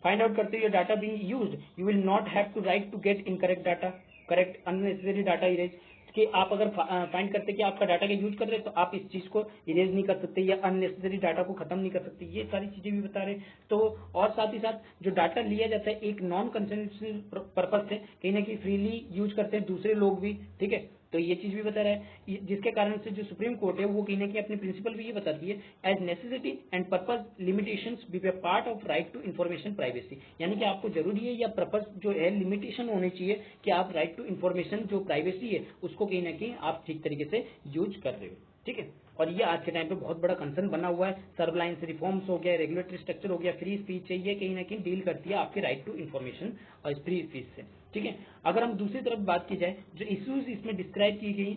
फाइंड आउट करते हो data being used, you will not have to right to get incorrect data, correct unnecessary data erase. कि आप अगर फाइंड करते कि आपका डाटा का यूज कर रहे हैं तो आप इस चीज को इरेज नहीं कर सकते या अननेसेसरी डाटा को खत्म नहीं कर सकते, ये सारी चीजें भी बता रहे हैं। तो और साथ ही साथ जो डाटा लिया जाता है एक नॉन कंसेंशनल पर्पज से कहीं ना कहीं फ्रीली यूज करते हैं दूसरे लोग भी, ठीक है, तो ये चीज भी बता रहा है, जिसके कारण से जो सुप्रीम कोर्ट है वो कहीं ना कहीं अपने प्रिंसिपल भी ये बताती है, as necessity and purpose limitations be part of right to information privacy, यानी कि आपको जरूरी है या पर्पज जो है लिमिटेशन होनी चाहिए कि आप राइट टू इन्फॉर्मेशन जो प्राइवेसी है उसको कहीं ना कहीं आप ठीक तरीके से यूज कर रहे हो, ठीक है। और ये आज के टाइम पे बहुत बड़ा कंसर्न बना हुआ है, सर्वलाइंस रिफॉर्म्स हो गया, रेगुलेटरी स्ट्रक्चर हो गया, फ्री स्पीच है, ये कहीं ना कहीं डील करती है आपके राइट टू इन्फॉर्मेशन और फ्री स्पीच से, ठीक है। अगर हम दूसरी तरफ बात की जाए, जो इश्यूज इसमें डिस्क्राइब की गई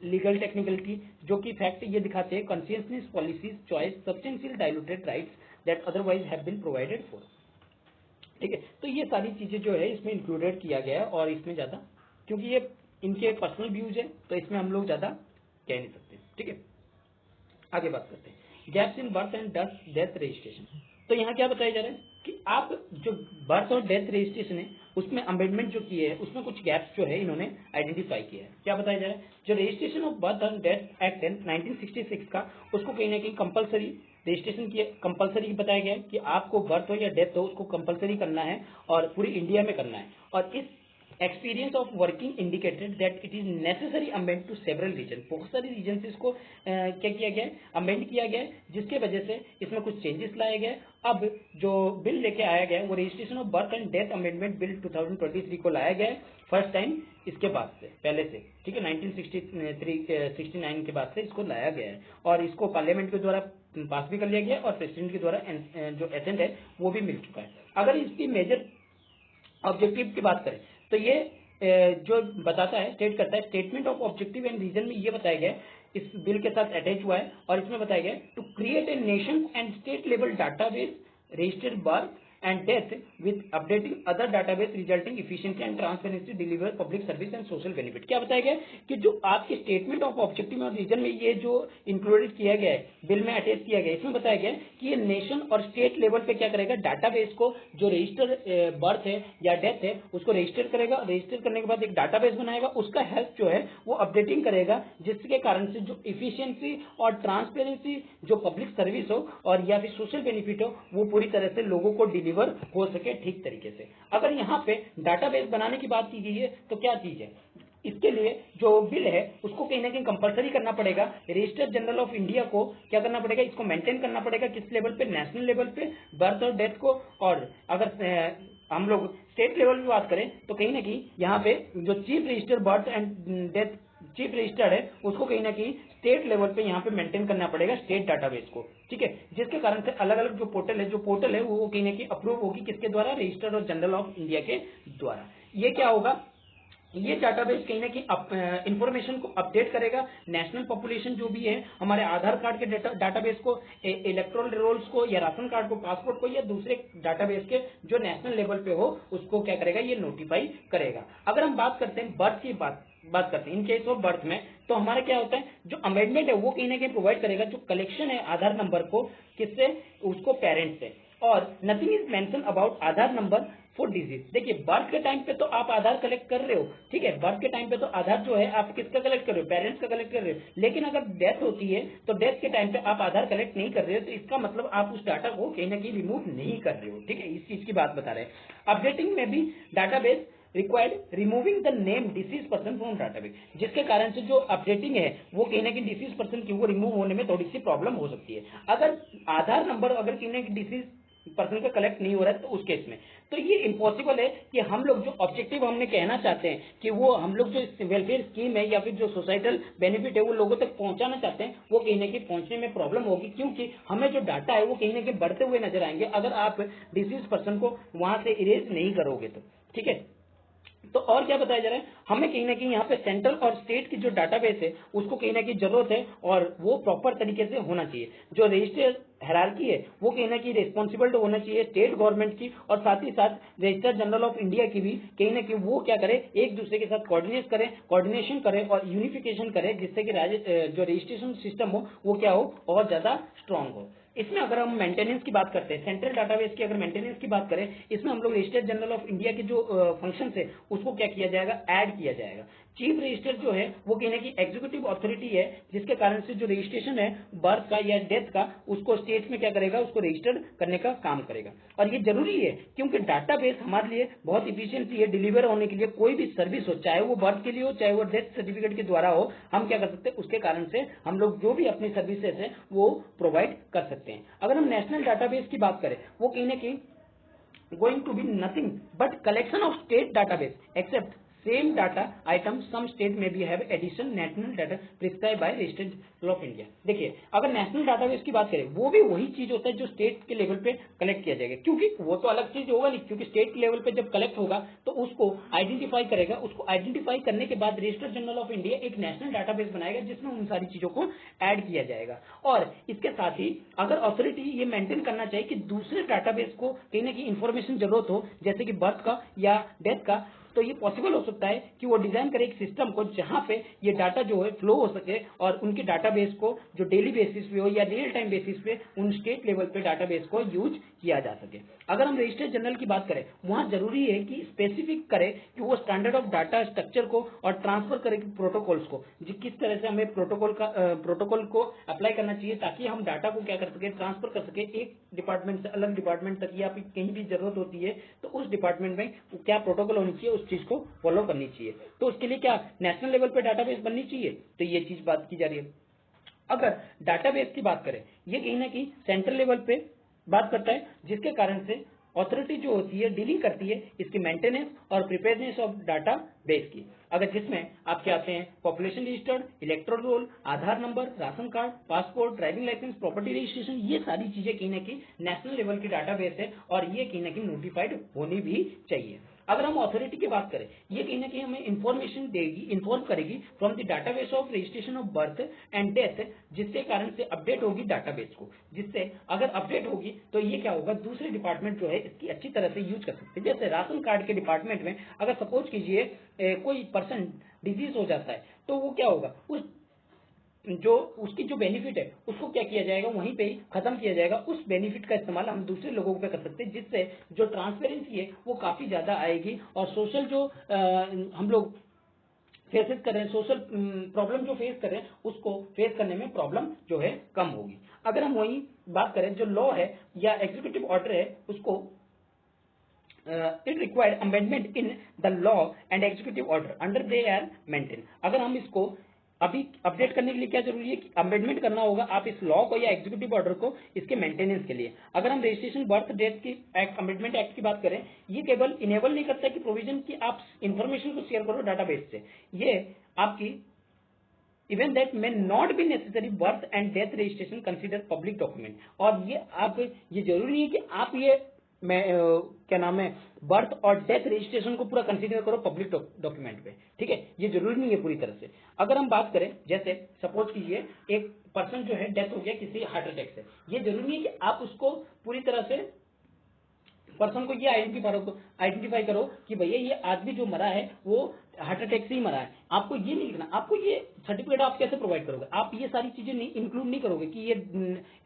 लीगल टेक्निकल की, जो कि फैक्ट ये दिखाते हैं, consciousness policies choice substantial diluted rights that otherwise have been provided for, ठीक है। तो ये सारी चीजें जो है इसमें इंक्लूडेड किया गया है, और इसमें ज्यादा क्योंकि ये इनके पर्सनल व्यूज है तो इसमें हम लोग ज्यादा कह नहीं सकते, ठीक है। आगे बात करते हैं gaps in birth and death registration. तो यहाँ क्या बताया जा रहा है कि आप जो बर्थ और डेथ रजिस्ट्रेशन है उसमें अमेंडमेंट जो किए है उसमें कुछ गैप्स जो है इन्होंने आइडेंटिफाई किया है। क्या बताया जा रहा है, जो registration of birth and death act है 1966 का, उसको कहीं ना कहीं कंपलसरी रजिस्ट्रेशन किया, कंपलसरी बताया गया है कि आपको बर्थ हो या डेथ हो उसको कंपलसरी करना है और पूरी इंडिया में करना है। और इस experience of working indicated that it is necessary amend to several reason, बहुत सारी रीजन से इसको क्या किया गया है, अमेंड किया गया है, जिसके वजह से इसमें कुछ चेंजेस लाए गए। अब जो बिल लेके आया गया है वो registration of birth and death amendment bill 2023 को लाया गया है, फर्स्ट टाइम इसके बाद से, पहले से, ठीक है, 1969 के बाद से इसको लाया गया है, और इसको पार्लियामेंट के द्वारा पास भी कर लिया गया है और प्रेसिडेंट के द्वारा जो एसेंट है वो भी मिल चुका है। अगर इसकी मेजर ऑब्जेक्टिव की बात करें तो ये जो बताता है, स्टेट करता है, statement of objective and reason में ये बताया गया है, इस बिल के साथ अटैच हुआ है, और इसमें बताया गया to create a nation and state level database registered birth and death with updating other database resulting efficiency and transparency deliver public service and social benefit. क्या बताया गया कि जो आपके स्टेटमेंट ऑफ ऑब्जेक्टिव और रीजन में ये जो इंक्लूडेड किया गया है, बिल में अटैच किया गया है, इसमें बताया गया कि ये नेशन और स्टेट लेवल पे क्या करेगा, डाटाबेस को जो रजिस्टर बर्थ है या डेथ है उसको रजिस्टर करेगा, रजिस्टर करने के बाद एक डाटाबेस बनाएगा, उसका हेल्प जो है वो अपडेटिंग करेगा, जिसके कारण से जो इफिशियंसी और ट्रांसपेरेंसी जो पब्लिक सर्विस हो और या फिर सोशल बेनिफिट हो वो पूरी तरह से लोगों को डिलीवर हो सके ठीक तरीके से। अगर यहाँ पे डाटाबेस बनाने की बात की गई है तो क्या चीज है, इसके लिए जो बिल है उसको कहीं ना कहीं कंपलसरी करना पड़ेगा, रजिस्टर जनरल ऑफ इंडिया को क्या करना पड़ेगा, इसको मेंटेन करना पड़ेगा, किस लेवल पे, नेशनल लेवल पे बर्थ और डेथ को। और अगर हम लोग स्टेट लेवल की बात करें तो कहीं ना कहीं यहाँ पे जो chief register birth and death chief registered है उसको कहीं ना कहीं स्टेट लेवल पे यहाँ पे मेंटेन करना पड़ेगा स्टेट डाटाबेस को, ठीक है, जिसके कारण से अलग अलग जो पोर्टल है वो कहीं ना कहीं अप्रूव होगी, किसके द्वारा, रजिस्टर्ड और जनरल ऑफ इंडिया के द्वारा। ये क्या होगा, ये डाटाबेस कहीं ना कहीं इंफॉर्मेशन को अपडेट करेगा, नेशनल पॉपुलेशन जो भी है, हमारे आधार कार्ड के डाटाबेस को, इलेक्टोरल रोल्स को या राशन कार्ड को, पासपोर्ट को या दूसरे डाटाबेस के जो नेशनल लेवल पे हो उसको क्या करेगा, ये नोटिफाई करेगा। अगर हम बात करते हैं बर्थ की बात करते हैं इन केस ऑफ बर्थ में, तो हमारा क्या होता है, जो अमेंडमेंट है वो कहीं ना कहीं प्रोवाइड करेगा जो कलेक्शन है आधार नंबर को, किससे, उसको पेरेंट्स से, और nothing is mention about Aadhaar number for disease. देखिए बर्थ के टाइम पे तो आप आधार कलेक्ट कर रहे हो, ठीक है, बर्थ के टाइम पे तो आधार जो है आप किसका कलेक्ट कर रहे हो, पेरेंट्स का कलेक्ट कर रहे हो, लेकिन अगर डेथ होती है तो डेथ के टाइम पे आप आधार कलेक्ट नहीं कर रहे हो, तो इसका मतलब आप उस डाटा को कहीं ना कहीं रिमूव नहीं कर रहे हो, ठीक है, इस चीज की बात बता रहे हैं। अपडेटिंग में भी database required removing the name disease person from database, जिसके कारण से जो अपडेटिंग है वो कहीं ना कहीं डिसीज पर्सन की वो रिमूव होने में थोड़ी सी प्रॉब्लम हो सकती है। अगर आधार नंबर अगर कहीं ना कहीं डिसीज पर्सन का कलेक्ट नहीं हो रहा है तो उस केस में तो ये इम्पॉसिबल है कि हम लोग जो ऑब्जेक्टिव हमने कहना चाहते हैं कि वो हम लोग जो वेलफेयर स्कीम है या फिर जो सोसाइटल बेनिफिट है वो लोगों तक पहुंचाना चाहते हैं, वो कहीं ना कहीं पहुंचने में प्रॉब्लम होगी, क्योंकि हमें जो डाटा है वो कहीं ना कहीं बढ़ते हुए नजर आएंगे अगर आप डिसीज पर्सन को वहां से इरेज नहीं करोगे तो, ठीक है। तो और क्या बताया जा रहा है, हमें कहीं ना कहीं यहाँ पे सेंट्रल और स्टेट की जो डाटाबेस है उसको कहीं ना कहीं जरूरत है और वो प्रॉपर तरीके से होना चाहिए। जो रजिस्टर हायरार्की है वो कहीं ना कहीं रिस्पॉन्सिबल होना चाहिए स्टेट गवर्नमेंट की, और साथ ही साथ रजिस्टर जनरल ऑफ इंडिया की भी कहीं ना कहीं वो क्या करे, एक दूसरे के साथ कोऑर्डिनेशन करे और यूनिफिकेशन करे, जिससे कि जो रजिस्ट्रेशन सिस्टम हो वो क्या हो, और ज्यादा स्ट्रांग हो। इसमें अगर हम मेंटेनेंस की बात करते हैं, सेंट्रल डाटाबेस की अगर मेंटेनेंस की बात करें, इसमें हम लोग रजिस्टर जनरल ऑफ इंडिया के जो फंक्शन है उसको क्या किया जाएगा, ऐड किया जाएगा। चीफ रजिस्ट्रार जो है वो कहीं ना कहीं एग्जीक्यूटिव अथॉरिटी है, जिसके कारण से जो रजिस्ट्रेशन है बर्थ का या डेथ का, उसको स्टेट में क्या करेगा, उसको रजिस्टर करने का काम करेगा। और ये जरूरी है क्योंकि डाटाबेस हमारे लिए बहुत इफिशियंटली है डिलीवर होने के लिए। कोई भी सर्विस हो, चाहे वो बर्थ के लिए हो, चाहे वो डेथ सर्टिफिकेट के द्वारा हो, हम क्या कर सकते हैं, उसके कारण से हम लोग जो भी अपनी सर्विसेज है वो प्रोवाइड कर सकते हैं। अगर हम नेशनल डाटाबेस की बात करें, वो कहीं ना कहीं going to be nothing but collection of state database except same data item some state may be have addition national data prescribed by registered of India। देखिए अगर नेशनल डाटाबेस की बात करें, वो भी वही चीज होता है जो स्टेट के लेवल पे कलेक्ट किया जाएगा, क्योंकि वो तो अलग चीज होगा नहीं, क्योंकि स्टेट के लेवल पे जब कलेक्ट होगा तो उसको आइडेंटिफाई करेगा, उसको आइडेंटिफाई करने के बाद रजिस्टर जनरल ऑफ इंडिया एक नेशनल डाटाबेस बनाएगा जिसमें उन सारी चीजों को ऐड किया जाएगा। और इसके साथ ही अगर अथॉरिटी ये मेंटेन करना चाहिए कि दूसरे डाटाबेस को कहीं ना कहीं इंफॉर्मेशन जरूरत हो, जैसे कि बर्थ का या डेथ का, तो ये पॉसिबल हो सकता है कि वो डिजाइन करे एक सिस्टम को जहां पे ये डाटा जो है फ्लो हो सके और उनके डाटाबेस को जो डेली बेसिस पे हो या रियल टाइम बेसिस पे उन स्टेट लेवल पे डाटाबेस को यूज किया जा सके। अगर हम रजिस्टर जनरल की बात करें, वहां जरूरी है कि स्पेसिफिक करे कि वो स्टैंडर्ड ऑफ डाटा स्ट्रक्चर को और ट्रांसफर करे प्रोटोकॉल्स को, किस तरह से हमें प्रोटोकॉल को अप्लाई करना चाहिए ताकि हम डाटा को क्या कर सके, ट्रांसफर कर सके एक डिपार्टमेंट से अलग डिपार्टमेंट तक, या फिर कहीं भी जरूरत होती है तो उस डिपार्टमेंट में क्या प्रोटोकॉल होनी चाहिए, उस चीज को फॉलो करनी चाहिए। तो उसके लिए क्या नेशनल लेवल पे डाटाबेस बननी चाहिए, तो ये चीज बात की जा रही है। अगर डाटाबेस की बात करें, ये कहीं ना कहीं सेंट्रल लेवल पे बात करता है, जिसके कारण से अथॉरिटी जो होती है डीलिंग करती है इसकी मेंटेनेंस और प्रिपेयरनेस ऑफ डाटा बेस की। अगर जिसमें आपके आते हैं population registered, electoral roll, Aadhaar number, ration card, passport, driving licence, property registration, ये सारी चीजें कहीं ना कहीं नेशनल लेवल की डाटाबेस है और ये कहीं ना कहीं नोटिफाइड होनी भी चाहिए। अगर हम अथॉरिटी की बात करें, ये कहीं ना कहीं हमें इंफॉर्मेशन देगी, इन्फॉर्म करेगी from the database of registration of birth and death, जिसके कारण से अपडेट होगी डाटाबेस को, जिससे अगर अपडेट होगी तो ये क्या होगा, दूसरे डिपार्टमेंट जो है इसकी अच्छी तरह से यूज कर सकते हैं। जैसे राशन कार्ड के डिपार्टमेंट में अगर सपोज कीजिए कोई पर्सन डिजीज हो जाता है, तो वो क्या होगा, उस जो उसकी जो बेनिफिट है उसको क्या किया जाएगा, वहीं पे ही खत्म किया जाएगा। उस बेनिफिट का इस्तेमाल हम दूसरे लोगों पे कर सकते हैं, जिससे जो ट्रांसपेरेंसी है वो काफी ज्यादा आएगी और सोशल जो हम लोग फेसेस कर रहे हैं, सोशल प्रॉब्लम जो फेस कर रहे हैं उसको फेस करने में प्रॉब्लम जो है कम होगी। अगर हम वही बात करें, जो लॉ है या एग्जीक्यूटिव ऑर्डर है उसको it required amendment in the law and executive order under they are maintained। अगर हम इसको अभी अपडेट करने के लिए क्या जरूरी है कि अमेंडमेंट करना होगा आप इस लॉ को या एग्जीक्यूटिव ऑर्डर को इसके मेंटेनेंस के लिए। अगर हम रजिस्ट्रेशन बर्थ डेथ की एक्ट अमेंडमेंट एक्ट की बात करें, ये केवल इनेबल नहीं करता कि प्रोविजन की आप इंफॉर्मेशन को शेयर करो डाटाबेस से, ये आपकी even that may not be necessary birth and death registration consider public document. और ये जरूरी नहीं है कि आप ये क्या नाम है बर्थ और डेथ रजिस्ट्रेशन को पूरा कंसीडर करो पब्लिक डॉक्यूमेंट पे, ठीक है, ये जरूरी नहीं है पूरी तरह से। अगर हम बात करें, जैसे सपोज कीजिए एक पर्सन जो है डेथ हो गया किसी हार्ट अटैक से, ये जरूरी नहीं है कि आप उसको पूरी तरह से पर्सन को ये आइडेंटिफाई करो कि भैया ये आदमी जो मरा है वो हार्ट अटैक से ही मरा है। आपको ये नहीं लिखना, आपको ये सर्टिफिकेट आप कैसे प्रोवाइड करोगे, आप ये सारी चीजें नहीं इंक्लूड नहीं करोगे कि ये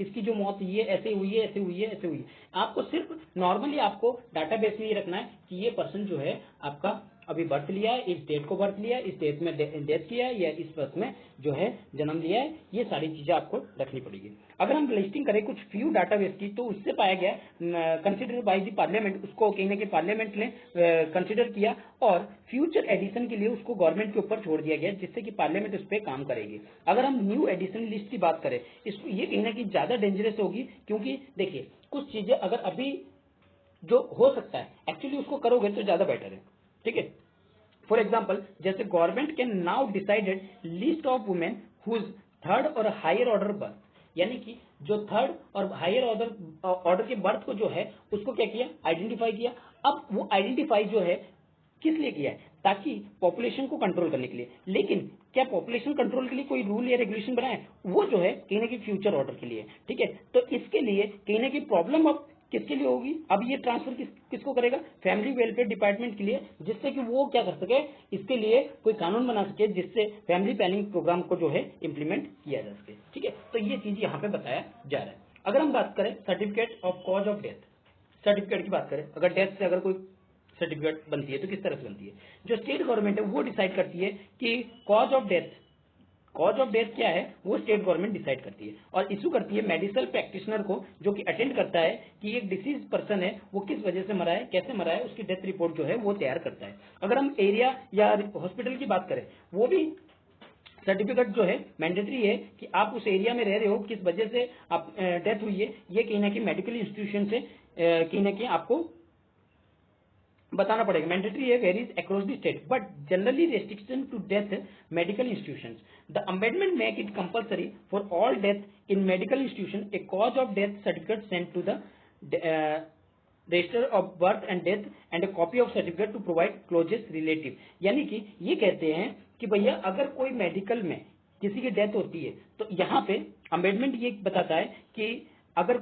इसकी जो मौत ये ऐसे हुई है, ऐसे हुई है, ऐसे हुई है। आपको सिर्फ नॉर्मली आपको डाटाबेस में ये रखना है कि ये पर्सन जो है आपका अभी बर्थ लिया है, इस डेट को बर्थ लिया है, इस डेट में डेथ किया है, या इस बर्थ में जो है जन्म लिया है, ये सारी चीजें आपको रखनी पड़ेगी। अगर हम लिस्टिंग करें कुछ फ्यू डाटाबेस की, तो उससे पाया गया कंसिडर बाय द पार्लियामेंट, उसको कहीं ना कहीं पार्लियामेंट ने कंसिडर किया और फ्यूचर एडिशन के लिए उसको गवर्नमेंट के ऊपर छोड़ दिया गया, जिससे कि पार्लियामेंट उस पर काम करेगी। अगर हम न्यू एडिशन लिस्ट की बात करें, इसको ये कहीं ना कहीं ज्यादा डेंजरस होगी, क्योंकि देखिए कुछ चीजें अगर अभी जो हो सकता है एक्चुअली उसको करोगे तो ज्यादा बेटर है, ठीक है। फॉर एग्जाम्पल, जैसे government can now decided list of women whose third और हायर ऑर्डर बर्थ, यानी कि जो थर्ड और हायर ऑर्डर के बर्थ को जो है उसको क्या किया, आइडेंटिफाई किया। अब वो आइडेंटिफाई जो है किस लिए किया है, ताकि पॉपुलेशन को कंट्रोल करने के लिए। लेकिन क्या पॉपुलेशन कंट्रोल के लिए कोई रूल या रेगुलेशन बनाए, वो जो है कहीं ना कहीं फ्यूचर ऑर्डर के लिए, ठीक है। तो इसके लिए कहीं ना कहीं प्रॉब्लम अब किसके लिए होगी, अब ये ट्रांसफर किसको करेगा, फैमिली वेलफेयर डिपार्टमेंट के लिए, जिससे कि वो क्या कर सके, इसके लिए कोई कानून बना सके जिससे फैमिली प्लानिंग प्रोग्राम को जो है इंप्लीमेंट किया जा सके, ठीक है। तो ये चीज यहाँ पे बताया जा रहा है। अगर हम बात करें certificate of cause of death, certificate की बात करें, अगर डेथ से अगर कोई सर्टिफिकेट बनती है तो किस तरह से बनती है। जो स्टेट गवर्नमेंट है वो डिसाइड करती है कि कॉज ऑफ डेथ क्या है, वो स्टेट गवर्नमेंट डिसाइड करती है और इशू करती है मेडिकल प्रैक्टिशनर को, जो कि अटेंड करता है कि एक डिसीज पर्सन है वो किस वजह से मरा है, कैसे मरा है, उसकी डेथ रिपोर्ट जो है वो तैयार करता है। अगर हम एरिया या हॉस्पिटल की बात करें, वो भी सर्टिफिकेट जो है मैंडेटरी है कि आप उस एरिया में रह रहे हो, किस वजह से आप डेथ हुई है, ये कहीं ना कहीं मेडिकल इंस्टीट्यूशन से कहीं ना कहीं आपको बताना पड़ेगा। मैंडेटरी है, varies across the state but generally restriction to death medical institutions. The amendment make it compulsory for all death in medical institution a cause of death certificate sent to the register of birth and death and a copy of certificate to provide closest relative. यानी कि ये कहते हैं कि भैया अगर कोई medical में किसी की डेथ होती है तो यहाँ पे अमेंडमेंट ये बताता है कि अगर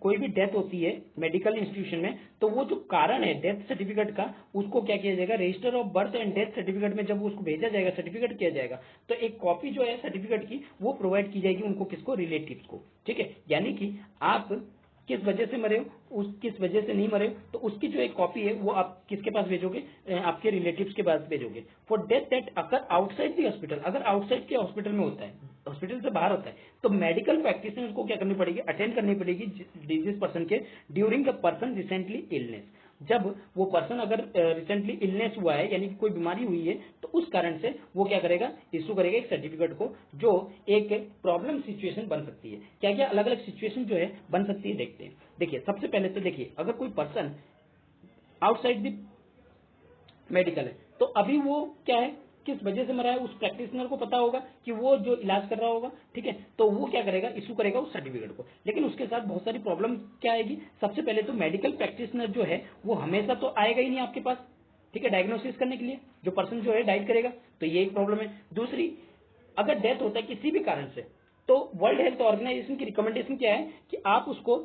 कोई भी डेथ होती है मेडिकल इंस्टीट्यूशन में तो वो जो कारण है डेथ सर्टिफिकेट का, उसको क्या किया जाएगा, register of birth and death certificate में जब उसको भेजा जाएगा, सर्टिफिकेट किया जाएगा, तो एक कॉपी जो है सर्टिफिकेट की वो प्रोवाइड की जाएगी उनको, किसको, रिलेटिव्स को। ठीक है, यानी कि आप किस वजह से मरे हो, उस किस वजह से नहीं मरे हो, तो उसकी जो एक कॉपी है वो आप किसके पास भेजोगे, आपके रिलेटिव्स के पास भेजोगे। For death that occur outside the hospital, अगर आउटसाइड के हॉस्पिटल में होता है, हॉस्पिटल से बाहर होता है, तो मेडिकल प्रैक्टिशनर को क्या करनी पड़ेगी, अटेंड करनी पड़ेगी डिजीज पर्सन के during the person recently illness. जब वो पर्सन अगर रिसेंटली इलनेस हुआ है, यानी कि कोई बीमारी हुई है, तो उस कारण से वो क्या करेगा, इशू करेगा एक सर्टिफिकेट को, जो एक प्रॉब्लम सिचुएशन बन सकती है। क्या क्या अलग अलग सिचुएशन जो है बन सकती है, देखते हैं। देखिए, सबसे पहले तो देखिए, अगर कोई पर्सन आउटसाइड द मेडिकल है, तो अभी वो क्या है, किस वजह से मरा है, उस प्रैक्टिशनर को पता होगा कि वो जो इलाज कर रहा होगा। ठीक है, तो वो क्या करेगा, इशू करेगा उस सर्टिफिकेट को। लेकिन उसके साथ बहुत सारी प्रॉब्लम क्या आएगी, सबसे पहले तो मेडिकल प्रैक्टिशनर जो है वो हमेशा तो आएगा ही नहीं आपके पास, ठीक है, डायग्नोसिस करने के लिए, जो पर्सन जो है डाइट करेगा, तो ये एक प्रॉब्लम है। दूसरी, अगर डेथ होता है किसी भी कारण से, तो वर्ल्ड हेल्थ ऑर्गेनाइजेशन की रिकमेंडेशन क्या है कि आप उसको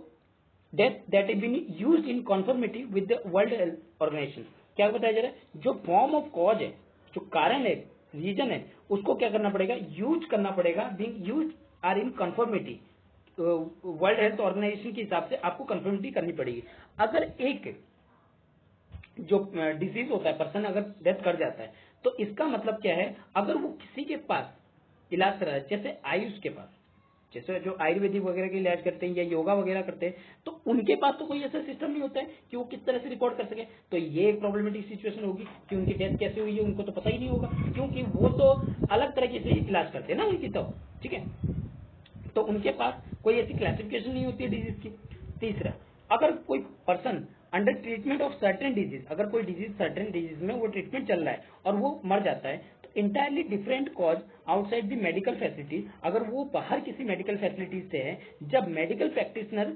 death that is been used in conformity with the World health Organization, क्या बताया जा रहा है, जो फॉर्म ऑफ कॉज है, जो कारण है, रीजन है, उसको क्या करना पड़ेगा, यूज करना पड़ेगा, being used are in conformity, world health organization के हिसाब से आपको कन्फर्मिटी करनी पड़ेगी। अगर एक जो डिजीज होता है, पर्सन अगर डेथ कर जाता है, तो इसका मतलब क्या है, अगर वो किसी के पास इलाज कर रहा है, जैसे आयुष के पास, जैसे जो आयुर्वेदिक वगैरह के इलाज करते हैं या योगा वगैरह करते हैं, तो उनके पास तो कोई ऐसा सिस्टम नहीं होता है कि वो किस तरह से रिकॉर्ड कर सके। तो ये एक प्रॉब्लमेटिक सिचुएशन होगी कि उनकी डेथ कैसे हुई है उनको तो पता ही नहीं होगा, क्योंकि वो तो अलग तरीके से इलाज करते हैं ना उनकी, तो ठीक है, तो उनके पास कोई ऐसी क्लासिफिकेशन नहीं होती है डिजीज की। तीसरा, अगर कोई person under treatment of certain disease, अगर कोई डिजीज सर्टेन डिजीज में वो ट्रीटमेंट चल रहा है और वो मर जाता है, तो entirely different cause outside the medical facility, अगर वो बाहर किसी मेडिकल फैसिलिटीज से है, जब medical practitioner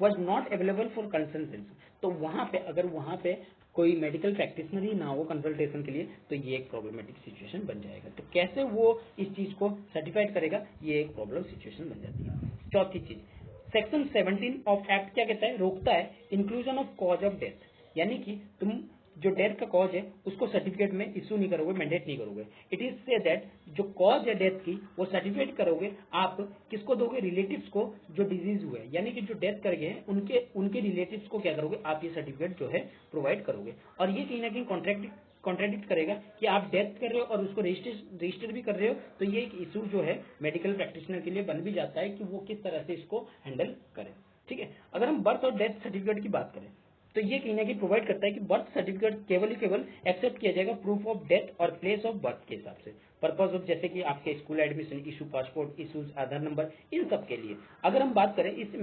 was not available for consultation, तो वहां पे अगर वहां पे कोई मेडिकल प्रैक्टिशनर ही ना हो कंसल्टेशन के लिए, तो ये एक प्रॉब्लमेटिक सिचुएशन बन जाएगा। तो कैसे वो इस चीज को सर्टिफाइड करेगा, ये एक प्रॉब्लम सिचुएशन बन जाती है। चौथी चीज, सेक्शन 17 ऑफ एक्ट क्या कहता है, रोकता है inclusion of cause of death, यानी कि तुम जो डेथ का कॉज है उसको सर्टिफिकेट में इशू नहीं करोगे, मैंडेट नहीं करोगे। इट इज से दैट जो कॉज है डेथ की वो सर्टिफिकेट करोगे, आप किसको दोगे, रिलेटिव्स को, जो डिजीज हुए, यानी कि जो डेथ कर गए हैं उनके रिलेटिव्स को क्या करोगे, आप ये सर्टिफिकेट जो है प्रोवाइड करोगे। और ये कहीं ना कहीं कॉन्ट्रैडिक्ट करेगा कि आप डेथ कर रहे हो और उसको रजिस्टर भी कर रहे हो, तो ये एक इशू जो है मेडिकल प्रैक्टिशनर के लिए बन भी जाता है कि वो किस तरह से इसको हैंडल करे। ठीक है, अगर हम बर्थ और डेथ सर्टिफिकेट की बात करें, तो ये कहीं ना कहीं प्रोवाइड करता है कि बर्थ सर्टिफिकेट केवल ही केवल एक्सेप्ट किया जाएगा प्रूफ ऑफ डेथ और प्लेस ऑफ बर्थ के हिसाब से, पर्पज ऑफ, जैसे कि आपके school admission issue, passport issues, Aadhaar number, इन सब के लिए। अगर हम बात करें इस,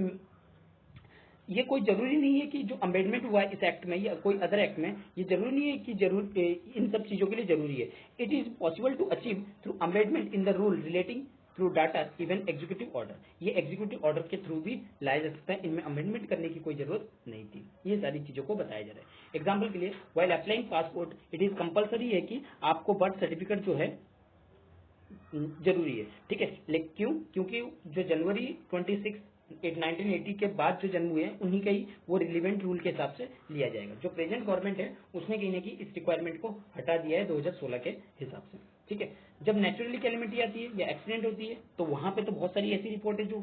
ये कोई जरूरी नहीं है कि जो अमेंडमेंट हुआ है इस एक्ट में या कोई अदर एक्ट में, ये जरूरी नहीं है कि जरूर इन सब चीजों के लिए जरूरी है। It is possible to achieve through amendment in the rule relating through data even executive order, ये एग्जीक्यूटिव ऑर्डर के थ्रू भी लाया जा सकता है, इनमें अमेंडमेंट करने की कोई जरूरत नहीं थी। ये सारी चीजों को बताया जा रहा है। एग्जाम्पल के लिए, while applying passport it is compulsory है कि आपको बर्थ सर्टिफिकेट जो है जरूरी है। ठीक है, लेकिन क्यों, क्योंकि जो जनवरी 26 1980 के बाद जो जन्म हुए हैं उन्हीं का ही वो रिलीवेंट रूल के हिसाब से लिया जाएगा। जो प्रेजेंट गवर्नमेंट है उसने कहीं ना कहीं इस रिक्वायरमेंट को हटा दिया है 2016 के हिसाब से। ठीक है, जब नेचुरली कैलेमिटी आती है या एक्सीडेंट होती है, तो वहां पे तो बहुत सारी ऐसी रिपोर्ट है जो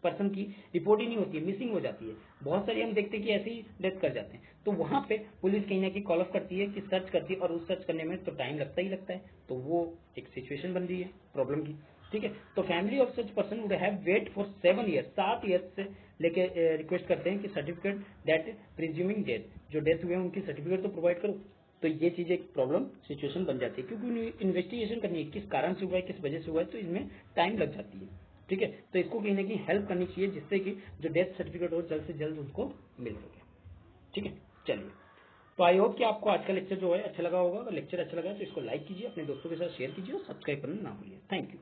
पर्सन की रिपोर्ट ही नहीं होती है, मिसिंग हो जाती है। बहुत सारी हम देखते हैं कि ऐसे ही डेथ कर जाते हैं, तो वहां पे पुलिस कहीं ना कहीं कॉल ऑफ करती है कि सर्च करती है, और उस सर्च करने में तो टाइम लगता ही लगता है, तो वो एक सिचुएशन बन रही है प्रॉब्लम की। ठीक है, तो family of such person would have wait for 7 years, 7 years से लेके रिक्वेस्ट करते हैं कि सर्टिफिकेट दैट प्रिज्यूमिंग डेथ, जो डेथ हुए हैं उनकी सर्टिफिकेट तो प्रोवाइड करो। तो ये चीज एक प्रॉब्लम सिचुएशन बन जाती है, क्योंकि इन्वेस्टिगेशन करनी है किस कारण से हुआ है, किस वजह से हुआ है, तो इसमें टाइम लग जाती है। ठीक है, तो इसको कहीं ना कहीं हेल्प करनी चाहिए, जिससे कि जो डेथ सर्टिफिकेट हो जल्द से जल्द उनको मिल सके। ठीक है, चलिए, तो आई होप कि आपको आज का लेक्चर जो है अच्छा लगा होगा। अगर लेक्चर अच्छा लगा तो इसको लाइक कीजिए, अपने दोस्तों के साथ शेयर कीजिए और सब्सक्राइब करना ना भूलिए। Thank you.